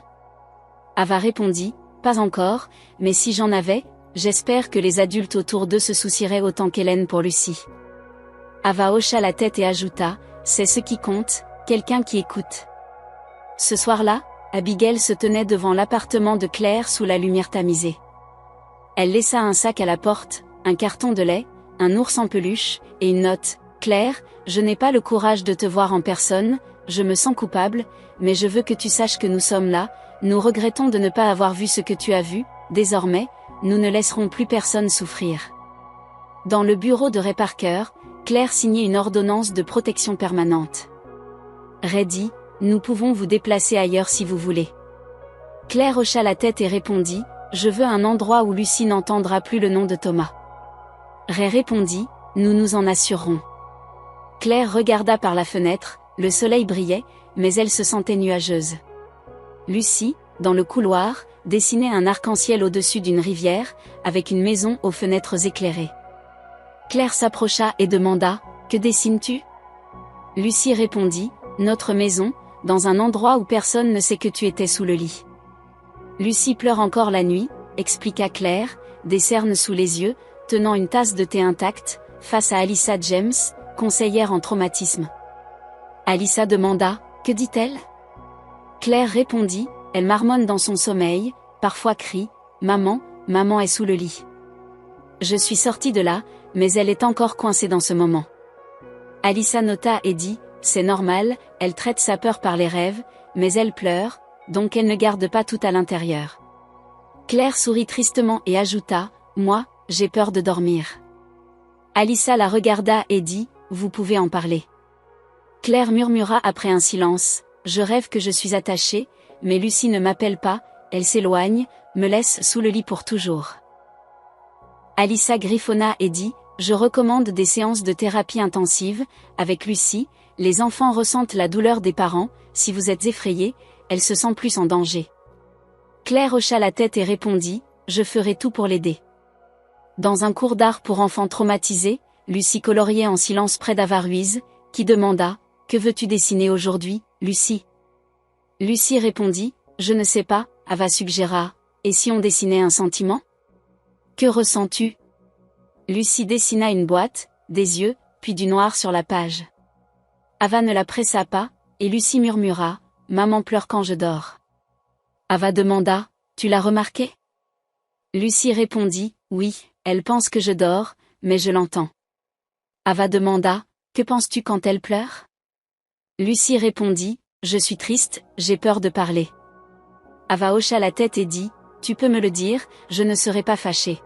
Ava répondit, « Pas encore, mais si j'en avais, j'espère que les adultes autour d'eux se soucieraient autant qu'Hélène pour Lucie. » Ava hocha la tête et ajouta, « C'est ce qui compte, quelqu'un qui écoute. » Ce soir-là, Abigail se tenait devant l'appartement de Claire sous la lumière tamisée. Elle laissa un sac à la porte, un carton de lait, un ours en peluche, et une note. « Claire, je n'ai pas le courage de te voir en personne, je me sens coupable, mais je veux que tu saches que nous sommes là, nous regrettons de ne pas avoir vu ce que tu as vu, désormais, nous ne laisserons plus personne souffrir. » Dans le bureau de Ray Parker, Claire signait une ordonnance de protection permanente. Ray dit, « Nous pouvons vous déplacer ailleurs si vous voulez. » Claire hocha la tête et répondit, je veux un endroit où Lucie n'entendra plus le nom de Thomas. Ray répondit, nous nous en assurerons. Claire regarda par la fenêtre, le soleil brillait, mais elle se sentait nuageuse. Lucie, dans le couloir, dessinait un arc-en-ciel au-dessus d'une rivière, avec une maison aux fenêtres éclairées. Claire s'approcha et demanda, que dessines-tu ? Lucie répondit, notre maison, dans un endroit où personne ne sait que tu étais sous le lit. Lucie pleure encore la nuit, expliqua Claire, des cernes sous les yeux, tenant une tasse de thé intacte, face à Alyssa James, conseillère en traumatisme. Alyssa demanda, que dit-elle ? Claire répondit, elle marmonne dans son sommeil, parfois crie, maman, maman est sous le lit. Je suis sortie de là, mais elle est encore coincée dans ce moment. Alyssa nota et dit, c'est normal, elle traite sa peur par les rêves, mais elle pleure, donc elle ne garde pas tout à l'intérieur. Claire sourit tristement et ajouta, moi, j'ai peur de dormir. Alyssa la regarda et dit, vous pouvez en parler. Claire murmura après un silence, je rêve que je suis attachée, mais Lucie ne m'appelle pas, elle s'éloigne, me laisse sous le lit pour toujours. Alyssa griffonna et dit, je recommande des séances de thérapie intensive, avec Lucie, les enfants ressentent la douleur des parents, si vous êtes effrayés, elle se sent plus en danger. Claire hocha la tête et répondit, je ferai tout pour l'aider. Dans un cours d'art pour enfants traumatisés, Lucie coloriait en silence près d'Ava Ruiz, qui demanda, que veux-tu dessiner aujourd'hui, Lucie ? Lucie répondit, je ne sais pas, Ava suggéra, et si on dessinait un sentiment ? Que ressens-tu ? Lucie dessina une boîte, des yeux, puis du noir sur la page. Ava ne la pressa pas, et Lucie murmura, maman pleure quand je dors. Ava demanda, tu l'as remarqué ? Lucie répondit, oui, elle pense que je dors, mais je l'entends. Ava demanda, que penses-tu quand elle pleure ? Lucie répondit, je suis triste, j'ai peur de parler. Ava hocha la tête et dit, tu peux me le dire, je ne serai pas fâchée.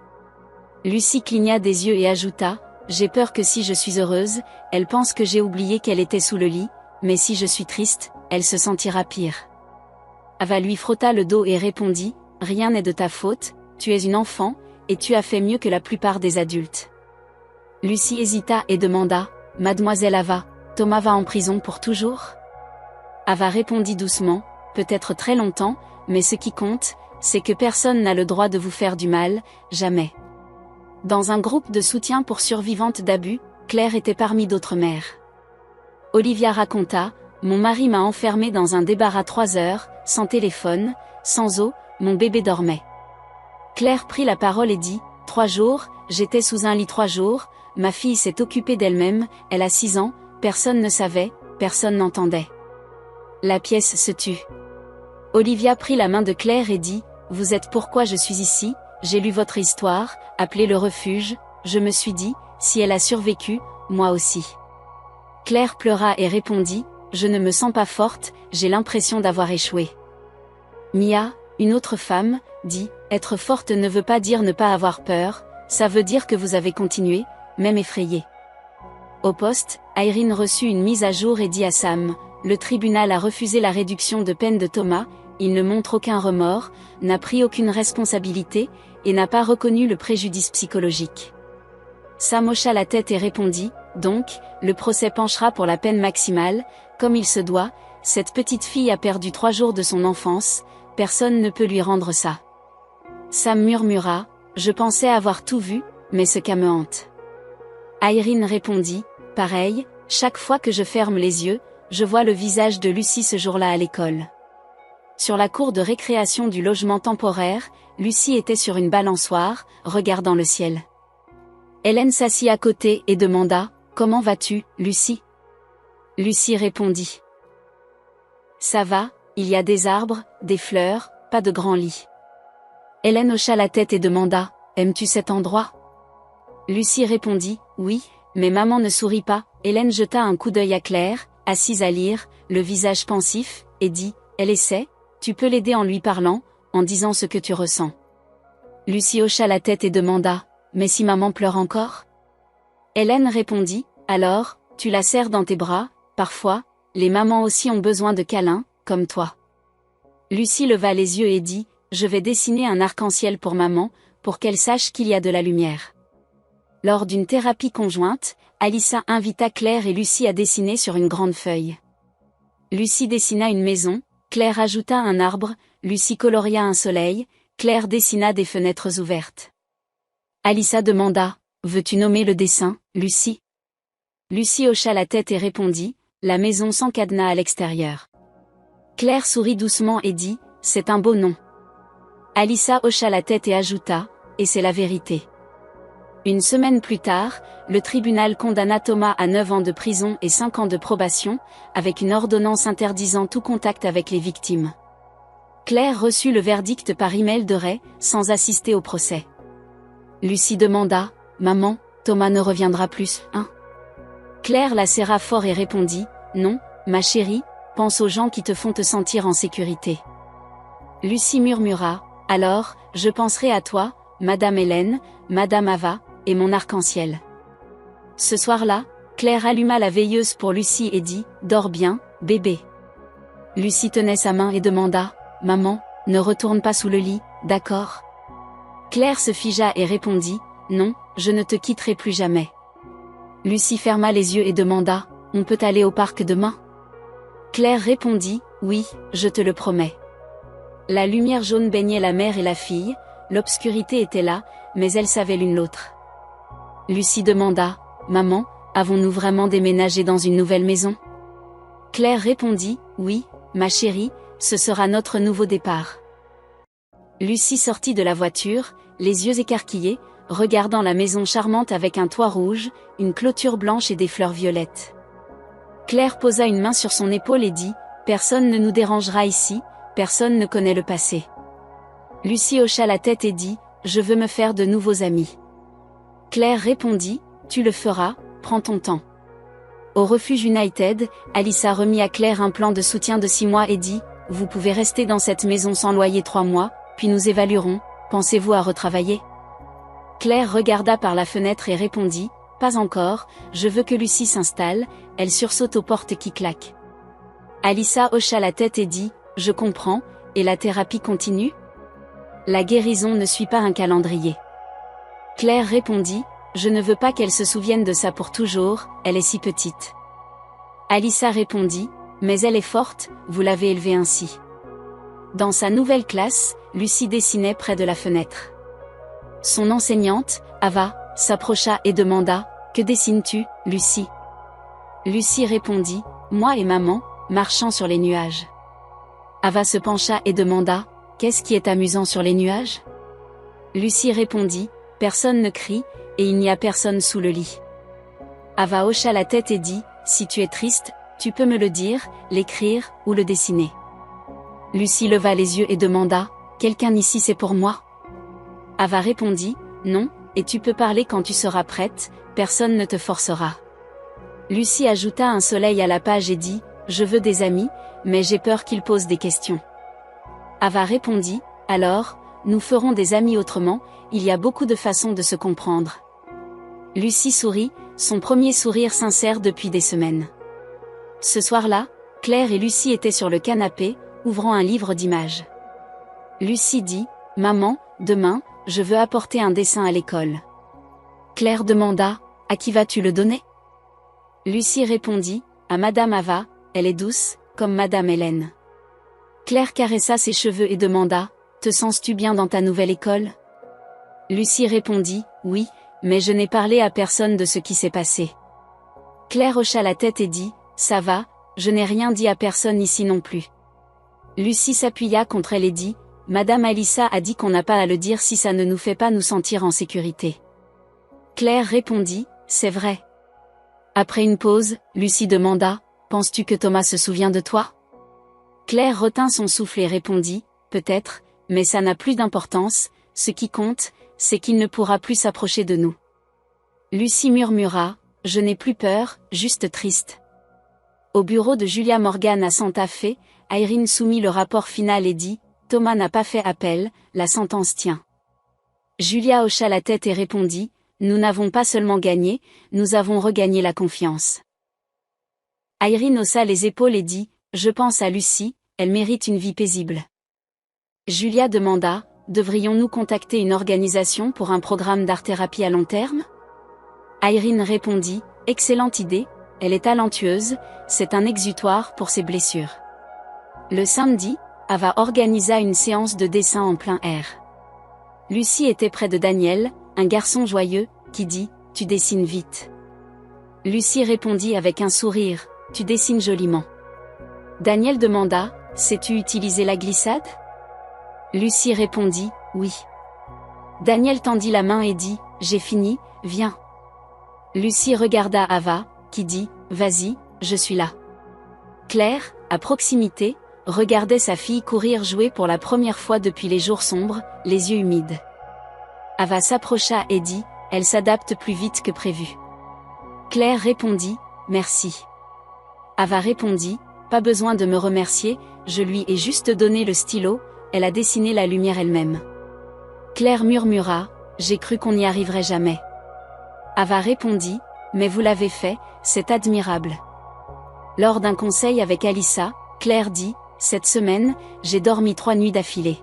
Lucie cligna des yeux et ajouta, j'ai peur que si je suis heureuse, elle pense que j'ai oublié qu'elle était sous le lit, mais si je suis triste, elle se sentira pire. Ava lui frotta le dos et répondit, rien n'est de ta faute, tu es une enfant, et tu as fait mieux que la plupart des adultes. Lucie hésita et demanda, mademoiselle Ava, Thomas va en prison pour toujours ? Ava répondit doucement, peut-être très longtemps, mais ce qui compte, c'est que personne n'a le droit de vous faire du mal, jamais. Dans un groupe de soutien pour survivantes d'abus, Claire était parmi d'autres mères. Olivia raconta, mon mari m'a enfermée dans un débarras 3 heures, sans téléphone, sans eau, mon bébé dormait. Claire prit la parole et dit, 3 jours, j'étais sous un lit 3 jours, ma fille s'est occupée d'elle-même, elle a 6 ans, personne ne savait, personne n'entendait. La pièce se tut. Olivia prit la main de Claire et dit, vous êtes pourquoi je suis ici, j'ai lu votre histoire, appelée le refuge, je me suis dit, si elle a survécu, moi aussi. Claire pleura et répondit, je ne me sens pas forte, j'ai l'impression d'avoir échoué. Mia, une autre femme, dit, être forte ne veut pas dire ne pas avoir peur, ça veut dire que vous avez continué, même effrayée. Au poste, Irene reçut une mise à jour et dit à Sam, le tribunal a refusé la réduction de peine de Thomas, il ne montre aucun remords, n'a pris aucune responsabilité, et n'a pas reconnu le préjudice psychologique. Sam hocha la tête et répondit, donc, le procès penchera pour la peine maximale, comme il se doit, cette petite fille a perdu 3 jours de son enfance, personne ne peut lui rendre ça. Sam murmura, je pensais avoir tout vu, mais ce cas me hante. Irene répondit, pareil, chaque fois que je ferme les yeux, je vois le visage de Lucie ce jour-là à l'école. Sur la cour de récréation du logement temporaire, Lucie était sur une balançoire, regardant le ciel. Hélène s'assit à côté et demanda, comment vas-tu, Lucie ? Lucie répondit. Ça va, il y a des arbres, des fleurs, pas de grand lit. Hélène hocha la tête et demanda, aimes-tu cet endroit ? Lucie répondit, oui, mais maman ne sourit pas. Hélène jeta un coup d'œil à Claire, assise à lire, le visage pensif, et dit, elle essaie, tu peux l'aider en lui parlant, en disant ce que tu ressens. Lucie hocha la tête et demanda, mais si maman pleure encore ? Hélène répondit, alors, tu la serres dans tes bras, parfois, les mamans aussi ont besoin de câlins, comme toi. Lucie leva les yeux et dit, je vais dessiner un arc-en-ciel pour maman, pour qu'elle sache qu'il y a de la lumière. Lors d'une thérapie conjointe, Alyssa invita Claire et Lucie à dessiner sur une grande feuille. Lucie dessina une maison, Claire ajouta un arbre, Lucie coloria un soleil, Claire dessina des fenêtres ouvertes. Alyssa demanda, veux-tu nommer le dessin, Lucie? Lucie hocha la tête et répondit, la maison sans cadenas à l'extérieur. Claire sourit doucement et dit, c'est un beau nom. Alyssa hocha la tête et ajouta, et c'est la vérité. Une semaine plus tard, le tribunal condamna Thomas à 9 ans de prison et 5 ans de probation, avec une ordonnance interdisant tout contact avec les victimes. Claire reçut le verdict par email de Ray, sans assister au procès. Lucie demanda, maman, Thomas ne reviendra plus, hein? Claire la serra fort et répondit, non, ma chérie, pense aux gens qui te font te sentir en sécurité. Lucie murmura, alors, je penserai à toi, Madame Hélène, Madame Ava, et mon arc-en-ciel. Ce soir-là, Claire alluma la veilleuse pour Lucie et dit, dors bien, bébé. Lucie tenait sa main et demanda, maman, ne retourne pas sous le lit, d'accord? Claire se figea et répondit, non, je ne te quitterai plus jamais. Lucie ferma les yeux et demanda, on peut aller au parc demain? Claire répondit, oui, je te le promets. La lumière jaune baignait la mère et la fille, l'obscurité était là, mais elles savaient l'une l'autre. Lucie demanda, maman, avons-nous vraiment déménagé dans une nouvelle maison? Claire répondit, oui, ma chérie, ce sera notre nouveau départ. Lucie sortit de la voiture, les yeux écarquillés, regardant la maison charmante avec un toit rouge, une clôture blanche et des fleurs violettes. Claire posa une main sur son épaule et dit, personne ne nous dérangera ici, personne ne connaît le passé. Lucie hocha la tête et dit, je veux me faire de nouveaux amis. Claire répondit, tu le feras, prends ton temps. Au refuge United, Alyssa remit à Claire un plan de soutien de 6 mois et dit, vous pouvez rester dans cette maison sans loyer 3 mois, puis nous évaluerons, pensez-vous à retravailler? Claire regarda par la fenêtre et répondit, pas encore, je veux que Lucie s'installe, elle sursaute aux portes qui claquent. Alyssa hocha la tête et dit, je comprends, et la thérapie continue? La guérison ne suit pas un calendrier. Claire répondit, je ne veux pas qu'elle se souvienne de ça pour toujours, elle est si petite. Alyssa répondit, mais elle est forte, vous l'avez élevée ainsi. Dans sa nouvelle classe, Lucie dessinait près de la fenêtre. Son enseignante, Ava, s'approcha et demanda, que dessines-tu, Lucie? Lucie répondit, moi et maman, marchant sur les nuages. Ava se pencha et demanda, qu'est-ce qui est amusant sur les nuages? Lucie répondit, personne ne crie, et il n'y a personne sous le lit. Ava hocha la tête et dit, si tu es triste, tu peux me le dire, l'écrire, ou le dessiner. Lucie leva les yeux et demanda, quelqu'un ici c'est pour moi? Ava répondit, non, et tu peux parler quand tu seras prête, personne ne te forcera. Lucie ajouta un soleil à la page et dit, je veux des amis, mais j'ai peur qu'ils posent des questions. Ava répondit, alors, nous ferons des amis autrement, il y a beaucoup de façons de se comprendre. Lucie sourit, son premier sourire sincère depuis des semaines. Ce soir-là, Claire et Lucie étaient sur le canapé, ouvrant un livre d'images. Lucie dit, maman, demain, je veux apporter un dessin à l'école. Claire demanda, à qui vas-tu le donner? Lucie répondit, à Madame Ava, elle est douce, comme Madame Hélène. Claire caressa ses cheveux et demanda, te sens-tu bien dans ta nouvelle école? Lucie répondit, oui, mais je n'ai parlé à personne de ce qui s'est passé. Claire hocha la tête et dit, ça va, je n'ai rien dit à personne ici non plus. Lucie s'appuya contre elle et dit, Madame Alyssa a dit qu'on n'a pas à le dire si ça ne nous fait pas nous sentir en sécurité. Claire répondit, c'est vrai. Après une pause, Lucie demanda, penses-tu que Thomas se souvient de toi? Claire retint son souffle et répondit, peut-être, mais ça n'a plus d'importance, ce qui compte, c'est qu'il ne pourra plus s'approcher de nous. Lucie murmura, je n'ai plus peur, juste triste. Au bureau de Julia Morgan à Santa Fe, Irene soumit le rapport final et dit, Thomas n'a pas fait appel, la sentence tient. Julia hocha la tête et répondit, nous n'avons pas seulement gagné, nous avons regagné la confiance. Irene haussa les épaules et dit, je pense à Lucie, elle mérite une vie paisible. Julia demanda, devrions-nous contacter une organisation pour un programme d'art-thérapie à long terme? Irene répondit, excellente idée, elle est talentueuse, c'est un exutoire pour ses blessures. Le samedi, Ava organisa une séance de dessin en plein air. Lucie était près de Daniel, un garçon joyeux, qui dit, tu dessines vite. Lucie répondit avec un sourire, tu dessines joliment. Daniel demanda, sais-tu utiliser la glissade? Lucie répondit, oui. Daniel tendit la main et dit, j'ai fini, viens. Lucie regarda Ava, qui dit, vas-y, je suis là. Claire, à proximité, regardait sa fille courir jouer pour la première fois depuis les jours sombres, les yeux humides. Ava s'approcha et dit, elle s'adapte plus vite que prévu. Claire répondit, merci. Ava répondit, pas besoin de me remercier, je lui ai juste donné le stylo, elle a dessiné la lumière elle-même. Claire murmura, j'ai cru qu'on n'y arriverait jamais. Ava répondit, mais vous l'avez fait, c'est admirable. Lors d'un conseil avec Alyssa, Claire dit, cette semaine, j'ai dormi 3 nuits d'affilée.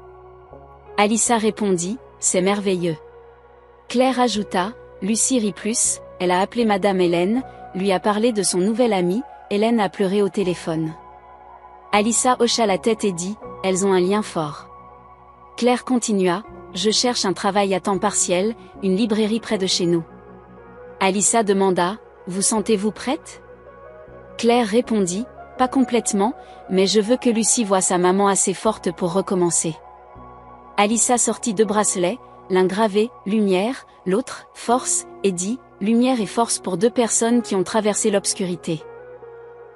Alyssa répondit, c'est merveilleux. Claire ajouta, Lucie rit plus, elle a appelé Madame Hélène, lui a parlé de son nouvel ami, Hélène a pleuré au téléphone. Alyssa hocha la tête et dit, elles ont un lien fort. Claire continua, je cherche un travail à temps partiel, une librairie près de chez nous. Alyssa demanda, vous sentez-vous prête? Claire répondit, pas complètement, mais je veux que Lucie voie sa maman assez forte pour recommencer. Alyssa sortit 2 bracelets, l'un gravé, lumière, l'autre, force, et dit, lumière et force pour 2 personnes qui ont traversé l'obscurité.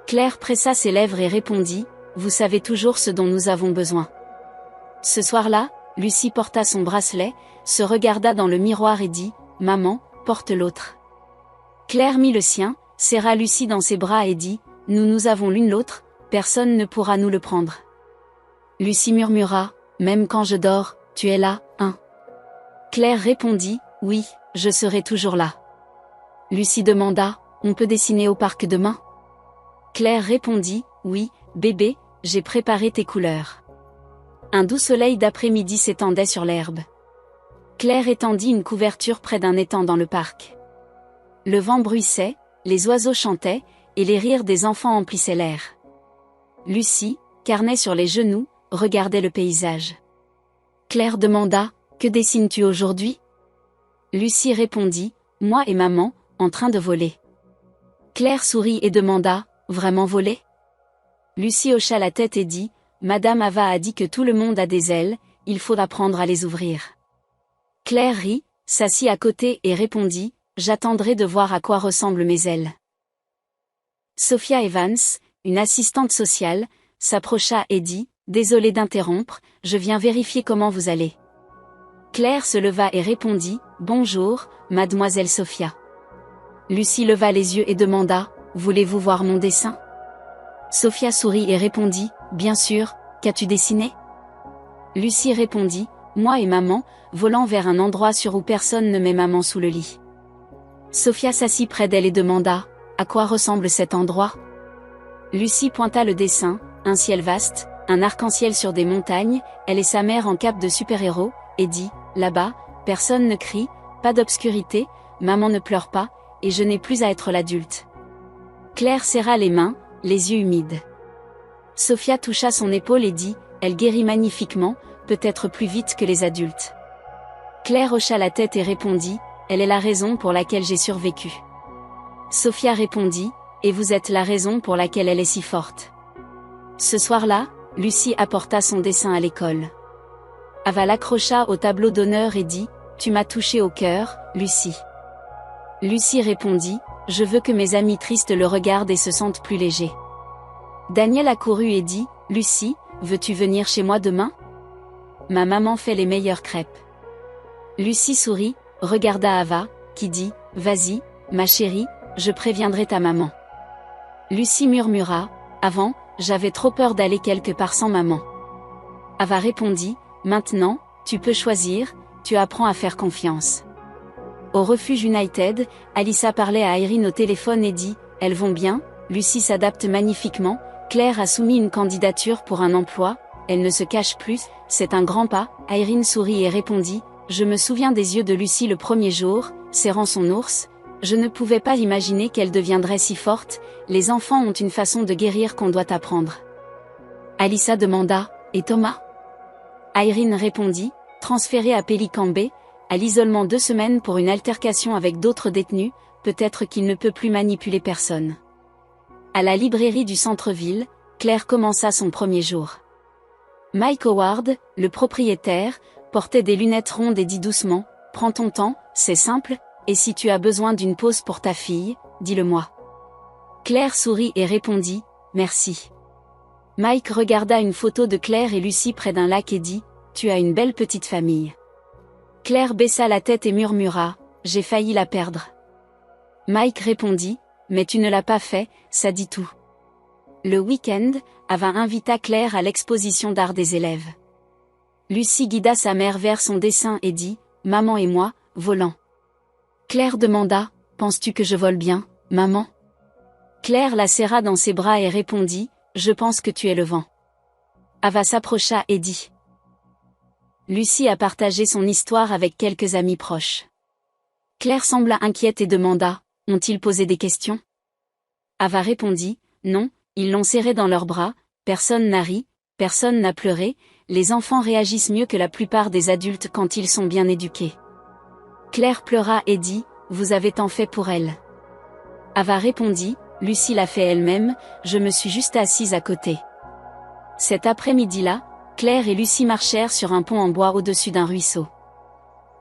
Claire pressa ses lèvres et répondit, vous savez toujours ce dont nous avons besoin. Ce soir-là, Lucie porta son bracelet, se regarda dans le miroir et dit, maman, porte l'autre. Claire mit le sien, serra Lucie dans ses bras et dit, nous avons l'une l'autre, personne ne pourra nous le prendre. Lucie murmura, même quand je dors, tu es là, hein? Claire répondit, oui, je serai toujours là. Lucie demanda, on peut dessiner au parc demain? Claire répondit, oui, bébé, j'ai préparé tes couleurs. Un doux soleil d'après-midi s'étendait sur l'herbe. Claire étendit une couverture près d'un étang dans le parc. Le vent bruissait, les oiseaux chantaient, et les rires des enfants emplissaient l'air. Lucie, carnet sur les genoux, regardait le paysage. Claire demanda, que dessines-tu aujourd'hui? Lucie répondit, moi et maman, en train de voler. Claire sourit et demanda, vraiment voler? Lucie hocha la tête et dit, Madame Ava a dit que tout le monde a des ailes, il faut apprendre à les ouvrir. Claire rit, s'assit à côté et répondit, j'attendrai de voir à quoi ressemblent mes ailes. Sophia Evans, une assistante sociale, s'approcha et dit, désolée d'interrompre, je viens vérifier comment vous allez. Claire se leva et répondit, bonjour, mademoiselle Sophia. Lucie leva les yeux et demanda, voulez-vous voir mon dessin? Sophia sourit et répondit, bien sûr, qu'as-tu dessiné? Lucie répondit, moi et maman, volant vers un endroit sûr où personne ne met maman sous le lit. Sophia s'assit près d'elle et demanda, à quoi ressemble cet endroit? Lucie pointa le dessin, un ciel vaste, un arc-en-ciel sur des montagnes, elle et sa mère en cape de super-héros, et dit, là-bas, personne ne crie, pas d'obscurité, maman ne pleure pas, et je n'ai plus à être l'adulte. Claire serra les mains, les yeux humides. Sophia toucha son épaule et dit, elle guérit magnifiquement, peut-être plus vite que les adultes. Claire hocha la tête et répondit, elle est la raison pour laquelle j'ai survécu. Sophia répondit, et vous êtes la raison pour laquelle elle est si forte. Ce soir-là, Lucie apporta son dessin à l'école. Ava l'accrocha au tableau d'honneur et dit, tu m'as touché au cœur, Lucie. Lucie répondit, je veux que mes amis tristes le regardent et se sentent plus légers. Daniel accourut et dit, Lucie, veux-tu venir chez moi demain? Ma maman fait les meilleures crêpes. Lucie sourit, regarda Ava, qui dit, vas-y, ma chérie, je préviendrai ta maman. Lucie murmura, avant, j'avais trop peur d'aller quelque part sans maman. Ava répondit, maintenant, tu peux choisir, tu apprends à faire confiance. Au refuge United, Alyssa parlait à Irene au téléphone et dit, elles vont bien, Lucie s'adapte magnifiquement, Claire a soumis une candidature pour un emploi, elle ne se cache plus, c'est un grand pas. Irene sourit et répondit, je me souviens des yeux de Lucy le premier jour, serrant son ours. Je ne pouvais pas imaginer qu'elle deviendrait si forte, les enfants ont une façon de guérir qu'on doit apprendre. Alyssa demanda, et Thomas? Irene répondit, transféré à Pelican Bay, à l'isolement 2 semaines pour une altercation avec d'autres détenus, peut-être qu'il ne peut plus manipuler personne. À la librairie du centre-ville, Claire commença son premier jour. Mike Howard, le propriétaire, portait des lunettes rondes et dit doucement, « Prends ton temps, c'est simple, et si tu as besoin d'une pause pour ta fille, dis-le-moi. » Claire sourit et répondit, « Merci. » Mike regarda une photo de Claire et Lucy près d'un lac et dit, « Tu as une belle petite famille. » Claire baissa la tête et murmura, « J'ai failli la perdre. » Mike répondit, « Mais tu ne l'as pas fait, ça dit tout. » Le week-end, Ava invita Claire à l'exposition d'art des élèves. Lucy guida sa mère vers son dessin et dit, « Maman et moi, volant. » Claire demanda, « Penses-tu que je vole bien, maman ?» Claire la serra dans ses bras et répondit, « Je pense que tu es le vent. » Ava s'approcha et dit. Lucy a partagé son histoire avec quelques amis proches. Claire sembla inquiète et demanda, « Ont-ils posé des questions ?» Ava répondit, « Non, ils l'ont serrée dans leurs bras, personne n'a ri, personne n'a pleuré, les enfants réagissent mieux que la plupart des adultes quand ils sont bien éduqués. » Claire pleura et dit, « Vous avez tant fait pour elle. » Ava répondit, « Lucy l'a fait elle-même, je me suis juste assise à côté. » Cet après-midi-là, Claire et Lucy marchèrent sur un pont en bois au-dessus d'un ruisseau.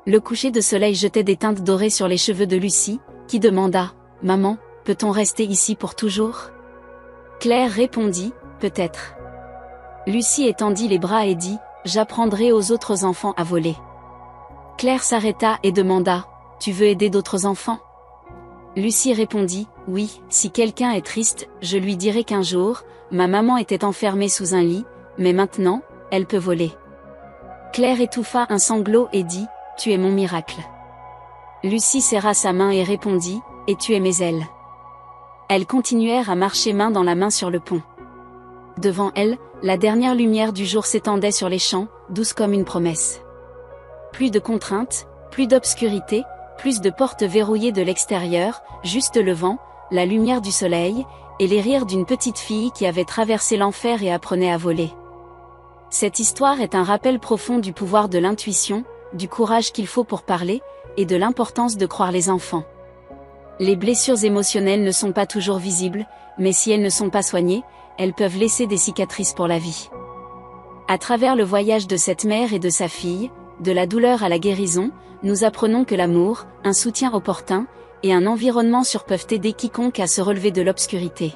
Le coucher de soleil jetait des teintes dorées sur les cheveux de Lucy, qui demanda, « Maman, peut-on rester ici pour toujours ?» Claire répondit, « Peut-être. » Lucy étendit les bras et dit, « J'apprendrai aux autres enfants à voler. » Claire s'arrêta et demanda, « Tu veux aider d'autres enfants ?» Lucy répondit, « Oui, si quelqu'un est triste, je lui dirai qu'un jour, ma maman était enfermée sous un lit, mais maintenant, elle peut voler. » Claire étouffa un sanglot et dit, « Tu es mon miracle. » Lucy serra sa main et répondit, « Et tu es mes ailes. » Elles continuèrent à marcher main dans la main sur le pont. Devant elles, la dernière lumière du jour s'étendait sur les champs, douce comme une promesse. Plus de contraintes, plus d'obscurité, plus de portes verrouillées de l'extérieur, juste le vent, la lumière du soleil, et les rires d'une petite fille qui avait traversé l'enfer et apprenait à voler. Cette histoire est un rappel profond du pouvoir de l'intuition, du courage qu'il faut pour parler, et de l'importance de croire les enfants. Les blessures émotionnelles ne sont pas toujours visibles, mais si elles ne sont pas soignées, elles peuvent laisser des cicatrices pour la vie. À travers le voyage de cette mère et de sa fille, de la douleur à la guérison, nous apprenons que l'amour, un soutien opportun, et un environnement sûr peuvent aider quiconque à se relever de l'obscurité.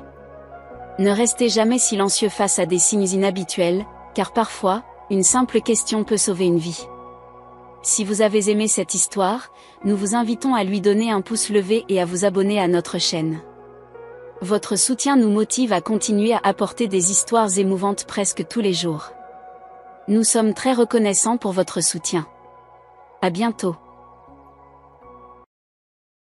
Ne restez jamais silencieux face à des signes inhabituels, car parfois, une simple question peut sauver une vie. Si vous avez aimé cette histoire, nous vous invitons à lui donner un pouce levé et à vous abonner à notre chaîne. Votre soutien nous motive à continuer à apporter des histoires émouvantes presque tous les jours. Nous sommes très reconnaissants pour votre soutien. À bientôt.